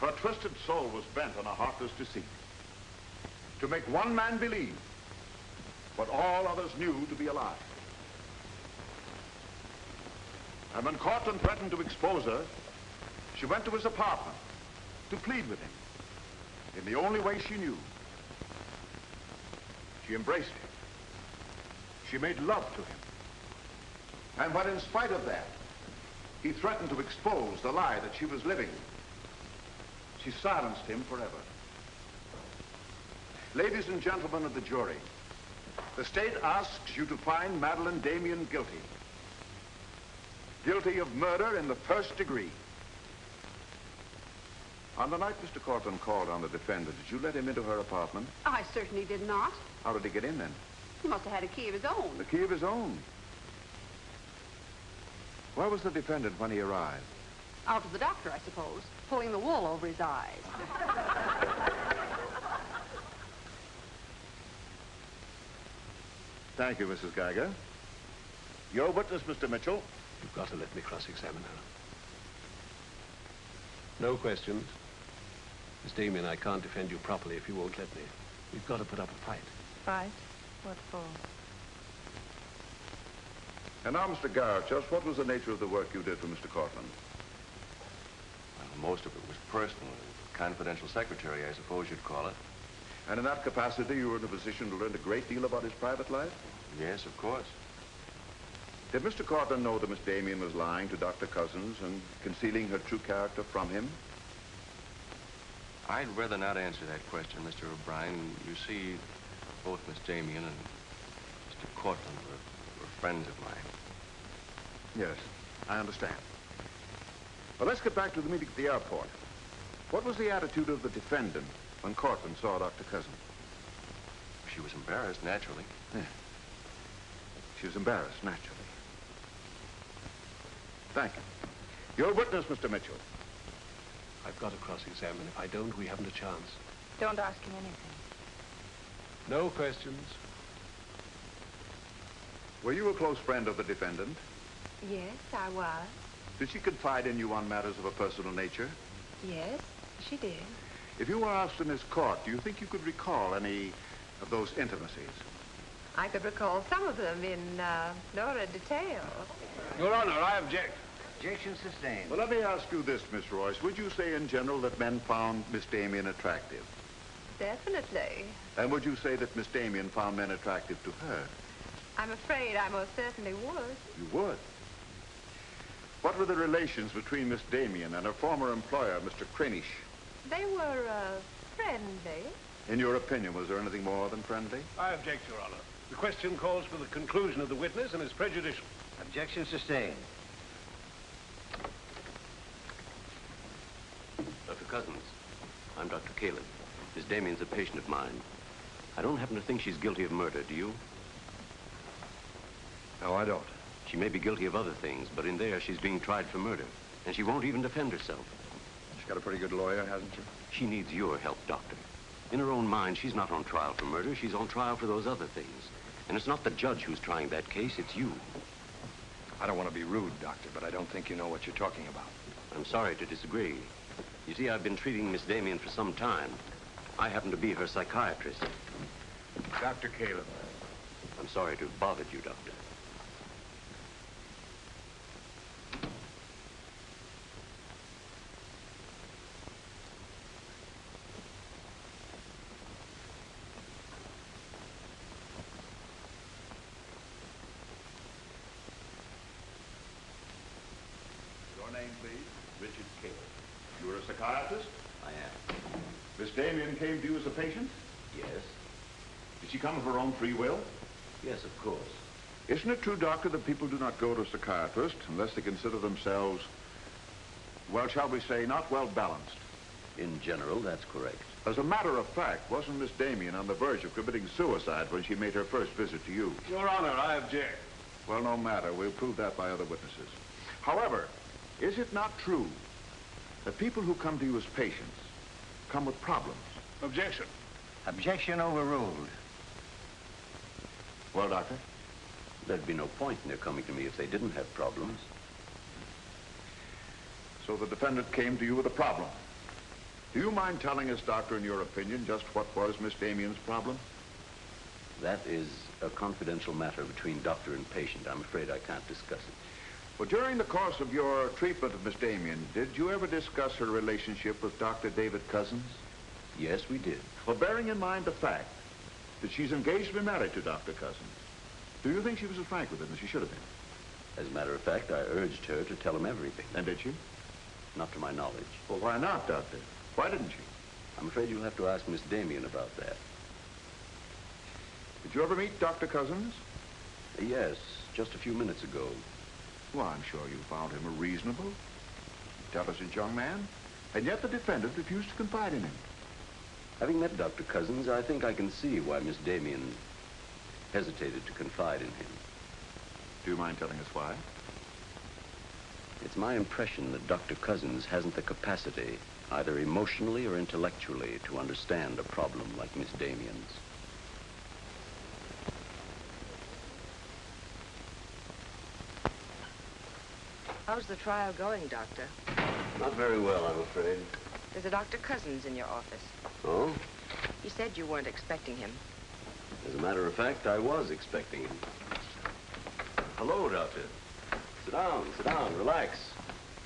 Her twisted soul was bent on a heartless deceit. To make one man believe what all others knew to be a lie. And when Cortland threatened to expose her, she went to his apartment to plead with him in the only way she knew. She embraced him. She made love to him. And when in spite of that, he threatened to expose the lie that she was living, she silenced him forever. Ladies and gentlemen of the jury, the state asks you to find Madeleine Damien guilty. Guilty of murder in the first degree. On the night Mr. Cortland called on the defendant, did you let him into her apartment? I certainly did not. How did he get in then? He must have had a key of his own. The key of his own? Where was the defendant when he arrived? Out with the doctor, I suppose, pulling the wool over his eyes. Thank you, Mrs. Geiger. Your witness, Mr. Mitchell. You've got to let me cross-examine her. No questions. Miss Damien, I can't defend you properly if you won't let me. We've got to put up a fight. Fight? What for? And now, Mr. Garrett, just what was the nature of the work you did for Mr. Cortland? Well, most of it was personal. Confidential secretary, I suppose you'd call it. And in that capacity, you were in a position to learn a great deal about his private life? Yes, of course. Did Mr. Cortland know that Miss Damien was lying to Dr. Cousins and concealing her true character from him? I'd rather not answer that question, Mr. O'Brien. You see, both Miss Damien and Mr. Cortland were friends of mine. Yes, I understand. Well, let's get back to the meeting at the airport. What was the attitude of the defendant when Cortland saw Dr. Cousins? She was embarrassed, naturally. Yeah. She was embarrassed, naturally. Thank you. Your witness, Mr. Mitchell. I've got to cross-examine. If I don't, we haven't a chance. Don't ask him anything. No questions. Were you a close friend of the defendant? Yes, I was. Did she confide in you on matters of a personal nature? Yes, she did. If you were asked in this court, do you think you could recall any of those intimacies? I could recall some of them in lurid detail. Your Honor, I object. Objection sustained. Well, let me ask you this, Miss Royce. Would you say in general that men found Miss Damien attractive? Definitely. And would you say that Miss Damien found men attractive to her? I'm afraid I most certainly would. You would? What were the relations between Miss Damien and her former employer, Mr. Cranish? They were friendly. In your opinion, was there anything more than friendly? I object, Your Honor. The question calls for the conclusion of the witness and is prejudicial. Objection sustained. Dr. Cousins, I'm Dr. Caleb. Miss Damien's a patient of mine. I don't happen to think she's guilty of murder, do you? No, I don't. She may be guilty of other things, but in there she's being tried for murder, and she won't even defend herself. She's got a pretty good lawyer, hasn't she? She needs your help, Doctor. In her own mind, she's not on trial for murder. She's on trial for those other things. And it's not the judge who's trying that case, it's you. I don't want to be rude, Doctor, but I don't think you know what you're talking about. I'm sorry to disagree. You see, I've been treating Miss Damien for some time. I happen to be her psychiatrist. Dr. Caleb. I'm sorry to have bothered you, Doctor. Your name, please? Richard Caleb. You're a psychiatrist? I am. Miss Damien came to you as a patient? Yes. Did she come of her own free will? Yes, of course. Isn't it true, Doctor, that people do not go to a psychiatrist unless they consider themselves, well, shall we say, not well balanced? In general, that's correct. As a matter of fact, wasn't Miss Damien on the verge of committing suicide when she made her first visit to you? Your Honor, I object. Well, no matter. We'll prove that by other witnesses. However, is it not true that people who come to you as patients come with problems? Objection. Objection overruled. Well, Doctor? There'd be no point in their coming to me if they didn't have problems. So the defendant came to you with a problem. Do you mind telling us, Doctor, in your opinion, just what was Miss Damien's problem? That is a confidential matter between doctor and patient. I'm afraid I can't discuss it. Well, during the course of your treatment of Miss Damien, did you ever discuss her relationship with Dr. David Cousins? Yes, we did. Well, bearing in mind the fact that she's engaged to be married to Dr. Cousins, do you think she was as frank with him as she should have been? As a matter of fact, I urged her to tell him everything. And did she? Not to my knowledge. Well, why not, Doctor? Why didn't she? I'm afraid you'll have to ask Miss Damien about that. Did you ever meet Dr. Cousins? Yes, just a few minutes ago. Well, I'm sure you found him a reasonable, intelligent young man, and yet the defendant refused to confide in him. Having met Dr. Cousins, I think I can see why Miss Damien hesitated to confide in him. Do you mind telling us why? It's my impression that Dr. Cousins hasn't the capacity, either emotionally or intellectually, to understand a problem like Miss Damien's. How's the trial going, Doctor? Not very well, I'm afraid. There's a Dr. Cousins in your office. Oh? He said you weren't expecting him. As a matter of fact, I was expecting him. Hello, Doctor. Sit down, relax.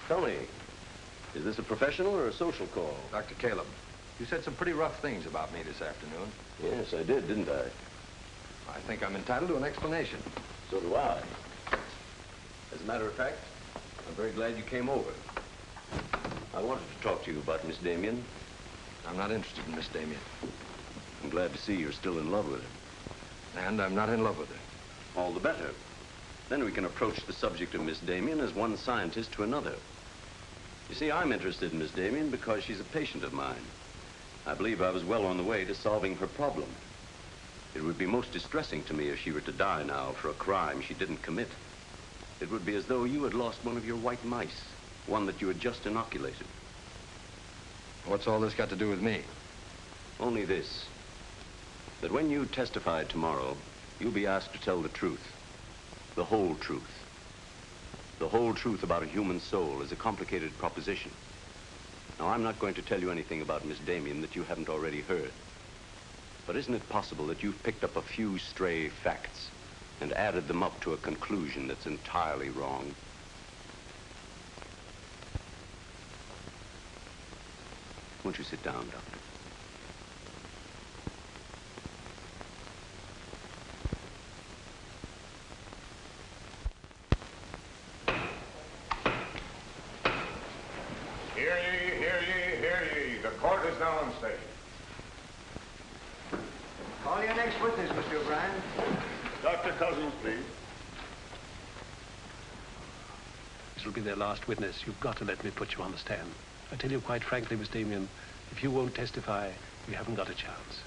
Tell me, is this a professional or a social call? Dr. Caleb, you said some pretty rough things about me this afternoon. Yes, I did, didn't I? I think I'm entitled to an explanation. So do I. As a matter of fact, I'm very glad you came over. I wanted to talk to you about Miss Damien. I'm not interested in Miss Damien. I'm glad to see you're still in love with her. And I'm not in love with her. All the better. Then we can approach the subject of Miss Damien as one scientist to another. You see, I'm interested in Miss Damien because she's a patient of mine. I believe I was well on the way to solving her problem. It would be most distressing to me if she were to die now for a crime she didn't commit. It would be as though you had lost one of your white mice, one that you had just inoculated. What's all this got to do with me? Only this, that when you testify tomorrow, you'll be asked to tell the truth, the whole truth. The whole truth about a human soul is a complicated proposition. Now, I'm not going to tell you anything about Miss Damien that you haven't already heard. But isn't it possible that you've picked up a few stray facts and added them up to a conclusion that's entirely wrong? Won't you sit down, Doctor? Hear ye, hear ye, hear ye. The court is now in session. Call your next witness, Mr. O'Brien. Dr. Cousins, please. This will be their last witness. You've got to let me put you on the stand. I tell you quite frankly, Miss Damien, if you won't testify, you haven't got a chance.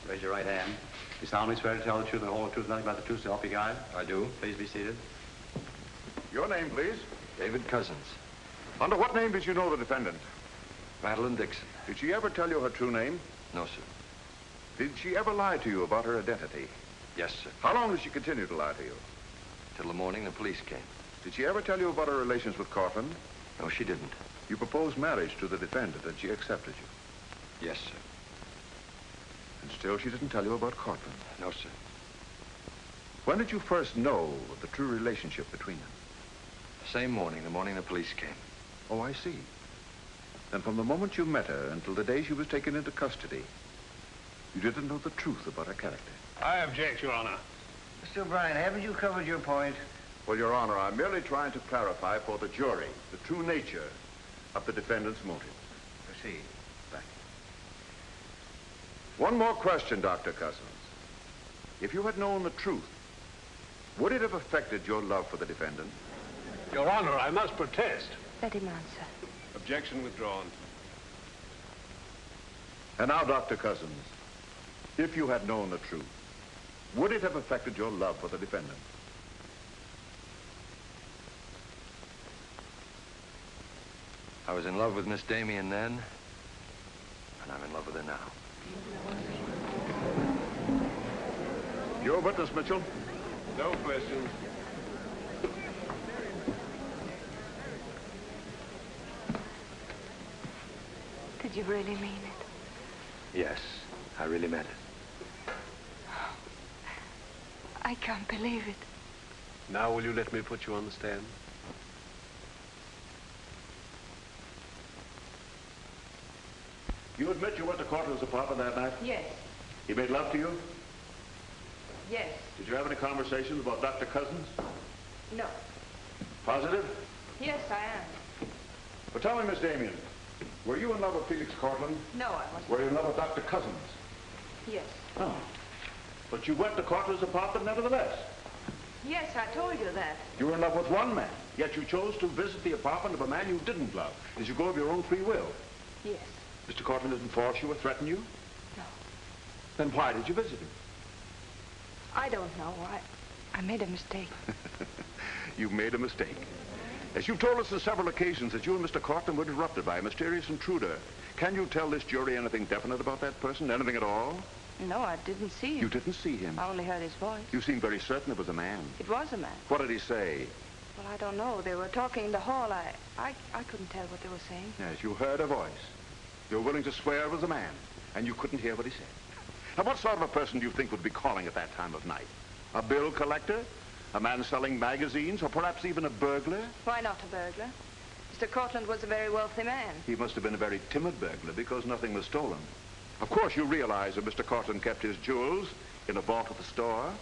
Raise your right hand. You solemnly swear to tell the truth and the whole truth, nothing but the truth, so help you God? I do. Please be seated. Your name, please. David Cousins. Under what name did you know the defendant? Madeleine Dixon. Did she ever tell you her true name? No, sir. Did she ever lie to you about her identity? Yes, sir. How long did she continue to lie to you? Till the morning the police came. Did she ever tell you about her relations with Cortland? No, she didn't. You proposed marriage to the defendant and she accepted you? Yes, sir. And still she didn't tell you about Cortland? No, sir. When did you first know of the true relationship between them? The same morning, the morning the police came. Oh, I see. And from the moment you met her until the day she was taken into custody, you didn't know the truth about her character? I object, Your Honor. Mr. O'Brien, haven't you covered your point? Well, Your Honor, I'm merely trying to clarify for the jury the true nature of the defendant's motive. Proceed. Thank you. One more question, Dr. Cousins. If you had known the truth, would it have affected your love for the defendant? Your Honor, I must protest. Let him answer. Objection withdrawn. And now, Dr. Cousins, if you had known the truth, would it have affected your love for the defendant? I was in love with Miss Damien then, and I'm in love with her now. Your witness, Mitchell. No questions. Did you really mean it? Yes, I really meant it. I can't believe it. Now will you let me put you on the stand? You admit you went to Cortland's apartment that night? Yes. He made love to you? Yes. Did you have any conversations about Dr. Cousins? No. Positive? Yes, I am. Well, tell me, Miss Damien, were you in love with Felix Cortland? No, I wasn't. Were you in love with Dr. Cousins? Yes. Oh. But you went to Cortland's apartment nevertheless. Yes, I told you that. You were in love with one man, yet you chose to visit the apartment of a man you didn't love. Did you go of your own free will? Yes. Mr. Cortland didn't force you or threaten you? No. Then why did you visit him? I don't know. I made a mistake. You made a mistake. As you've told us on several occasions that you and Mr. Cortland were interrupted by a mysterious intruder. Can you tell this jury anything definite about that person? Anything at all? No, I didn't see him. You didn't see him? I only heard his voice. You seem very certain it was a man. It was a man. What did he say? Well, I don't know. They were talking in the hall. I couldn't tell what they were saying. Yes, you heard a voice. You were willing to swear it was a man, and you couldn't hear what he said. Now, what sort of a person do you think would be calling at that time of night? A bill collector? A man selling magazines? Or perhaps even a burglar? Why not a burglar? Mr. Cortland was a very wealthy man. He must have been a very timid burglar because nothing was stolen. Of course, you realize that Mr. Cortland kept his jewels in a vault at the store?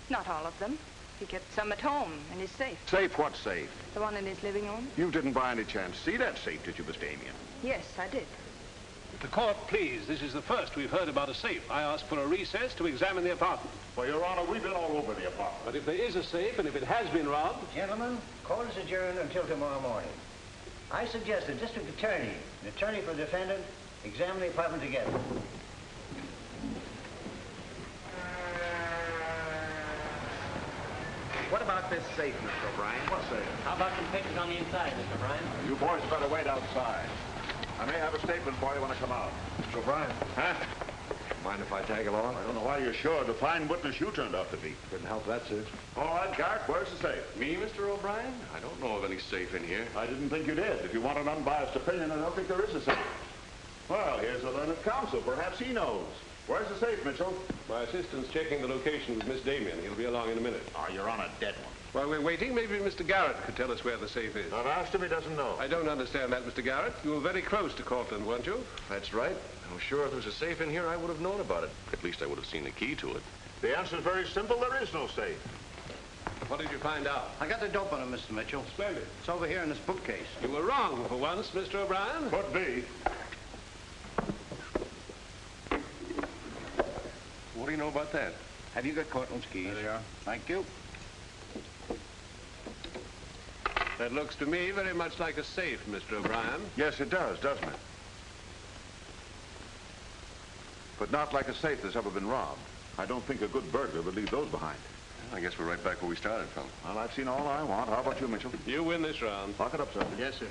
Not all of them. He kept some at home in his safe. Safe? What safe? The one in his living room? You didn't by any chance see that safe, did you, Miss Damien? Yes, I did. The court, please. This is the first we've heard about a safe. I ask for a recess to examine the apartment. Well, Your Honor, we've been all over the apartment. But if there is a safe, and if it has been robbed... Gentlemen, court is adjourned until tomorrow morning. I suggest the district attorney, the attorney for the defendant, examine the apartment together. What about this safe, Mr. O'Brien? What safe? How about some pictures on the inside, Mr. O'Brien? You boys better wait outside. I may have a statement for you when I come out. Mr. O'Brien. Huh? Mind if I tag along? I don't know why you're sure. The fine witness you turned out to be. Couldn't help that, sir. All right, Garrett, where's the safe? Me, Mr. O'Brien? I don't know of any safe in here. I didn't think you did. If you want an unbiased opinion, I don't think there is a safe. Well, here's the learned counsel. Perhaps he knows. Where's the safe, Mitchell? My assistant's checking the location with Miss Damien. He'll be along in a minute. Oh, you're on a dead one. While we're waiting, maybe Mr. Garrett could tell us where the safe is. I've asked him, he doesn't know. I don't understand that, Mr. Garrett. You were very close to Cortland, weren't you? That's right. I'm sure if there was a safe in here, I would have known about it. At least I would have seen the key to it. The answer's very simple. There is no safe. What did you find out? I got the dope on him, Mr. Mitchell. Splendid. It's over here in this bookcase. You were wrong for once, Mr. O'Brien. Could be. What do you know about that? Have you got Cortland's keys? There they are. Thank you. That looks to me very much like a safe, Mr. O'Brien. Yes, it does, doesn't it? But not like a safe that's ever been robbed. I don't think a good burglar would leave those behind. I guess we're right back where we started from. Well, I've seen all I want. How about you, Mitchell? You win this round. Lock it up, sir. Yes, sir.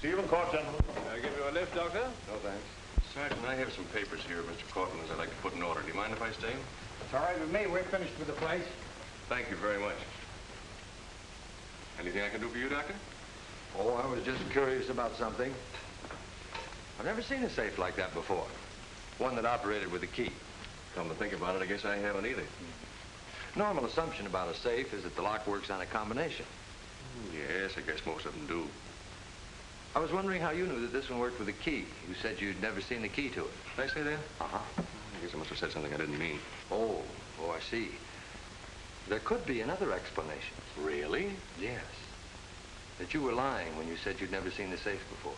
See you in court, gentlemen. I'll give you a lift, Doctor? No, thanks. Sergeant, I have some papers here of Mr. Cortland's I'd like to put in order. Do you mind if I stay? It's all right with me. We're finished with the place. Thank you very much. Anything I can do for you, Doctor? Oh, I was just curious about something. I've never seen a safe like that before. One that operated with a key. Come to think about it, I guess I haven't either. Normal assumption about a safe is that the lock works on a combination. Yes, I guess most of them do. I was wondering how you knew that this one worked with a key. You said you'd never seen the key to it. Did I say that? Uh-huh. I guess I must have said something I didn't mean. Oh, I see. There could be another explanation. Really? Yes. That you were lying when you said you'd never seen the safe before.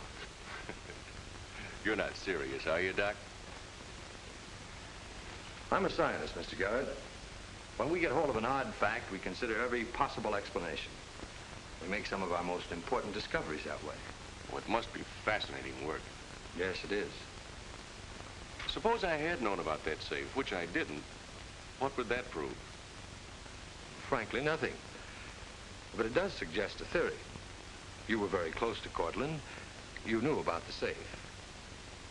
You're not serious, are you, Doc? I'm a scientist, Mr. Garrett. When we get hold of an odd fact, we consider every possible explanation. We make some of our most important discoveries that way. Well, it must be fascinating work. Yes, it is. Suppose I had known about that safe, which I didn't. What would that prove? Frankly, nothing. But it does suggest a theory. You were very close to Cortland. You knew about the safe.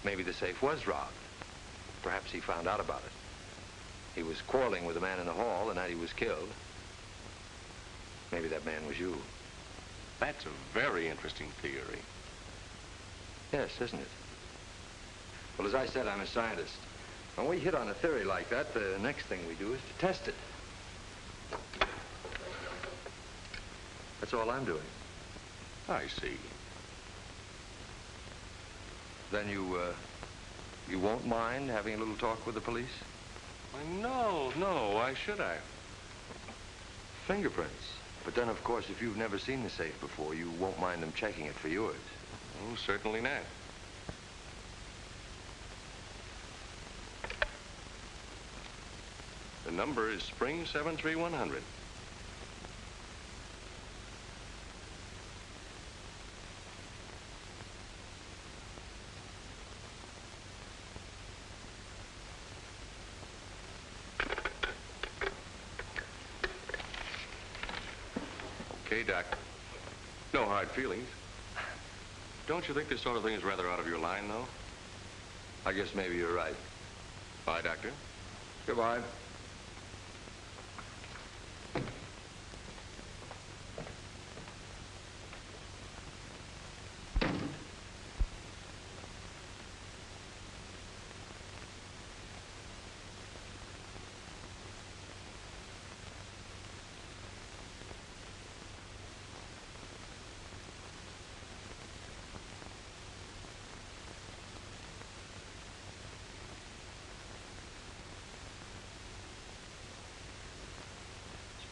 Maybe the safe was robbed. Perhaps he found out about it. He was quarreling with a man in the hall the night he was killed. Maybe that man was you. That's a very interesting theory. Yes, isn't it? Well, as I said, I'm a scientist. When we hit on a theory like that, the next thing we do is to test it. That's all I'm doing. I see. Then you won't mind having a little talk with the police? Why, no. Why should I? Fingerprints. But then, of course, if you've never seen the safe before, you won't mind them checking it for yours. Oh, certainly not. The number is Spring 73100. Okay, Doc. No hard feelings. Don't you think this sort of thing is rather out of your line, though? I guess maybe you're right. Bye, Doctor. Goodbye.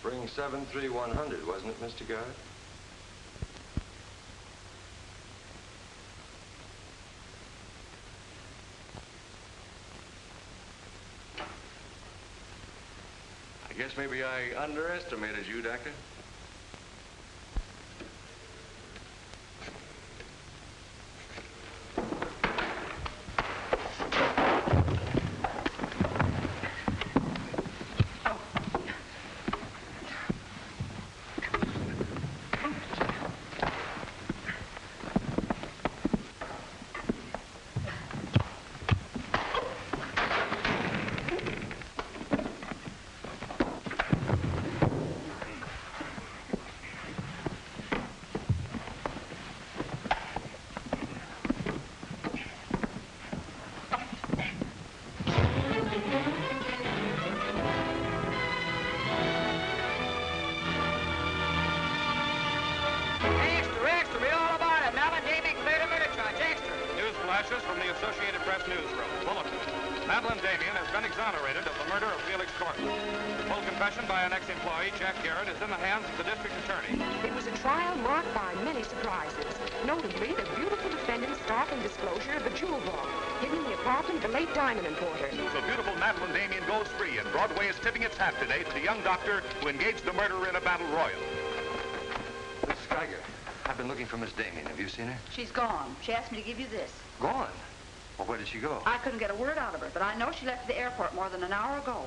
Spring 73100, wasn't it, Mr. Garrett? I guess maybe I underestimated you, Doctor. From the Associated Press newsroom. Bulletin. Madeleine Damien has been exonerated of the murder of Felix Cortland. Full confession by an ex-employee, Jack Garrett, is in the hands of the district attorney. It was a trial marked by many surprises, notably the beautiful defendant's startling disclosure of the jewel vault hidden in the apartment of the late diamond importer. So beautiful Madeleine Damien goes free, and Broadway is tipping its hat today to the young doctor who engaged the murderer in a battle royal. Mrs. Geiger, I've been looking for Miss Damien. Have you seen her? She's gone. She asked me to give you this. Gone? Well, where did she go? I couldn't get a word out of her, but I know she left the airport more than an hour ago.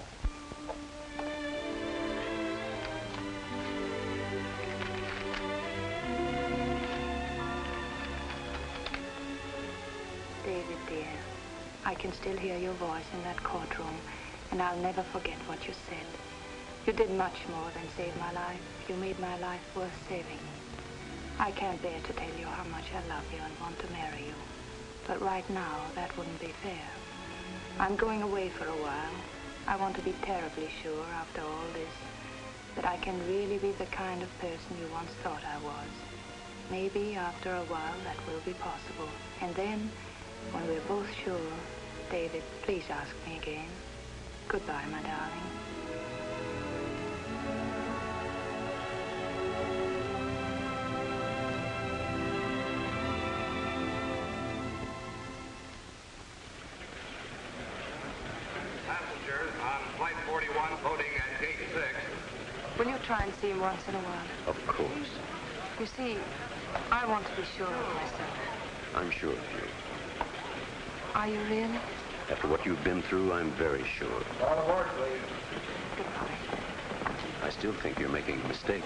dear. I can still hear your voice in that courtroom, and I'll never forget what you said. You did much more than save my life. You made my life worth saving. I can't bear to tell you how much I love you and want to marry you. But right now, that wouldn't be fair. I'm going away for a while. I want to be terribly sure, after all this, that I can really be the kind of person you once thought I was. Maybe after a while that will be possible. And then, when we're both sure, David, please ask me again. Goodbye, my darling. Passengers on Flight 41 boarding at Gate 6. Will you try and see him once in a while? Of course. You see, I want to be sure of myself. I'm sure of you. Are you really? After what you've been through, I'm very sure. All aboard, please. Goodbye. I still think you're making a mistake.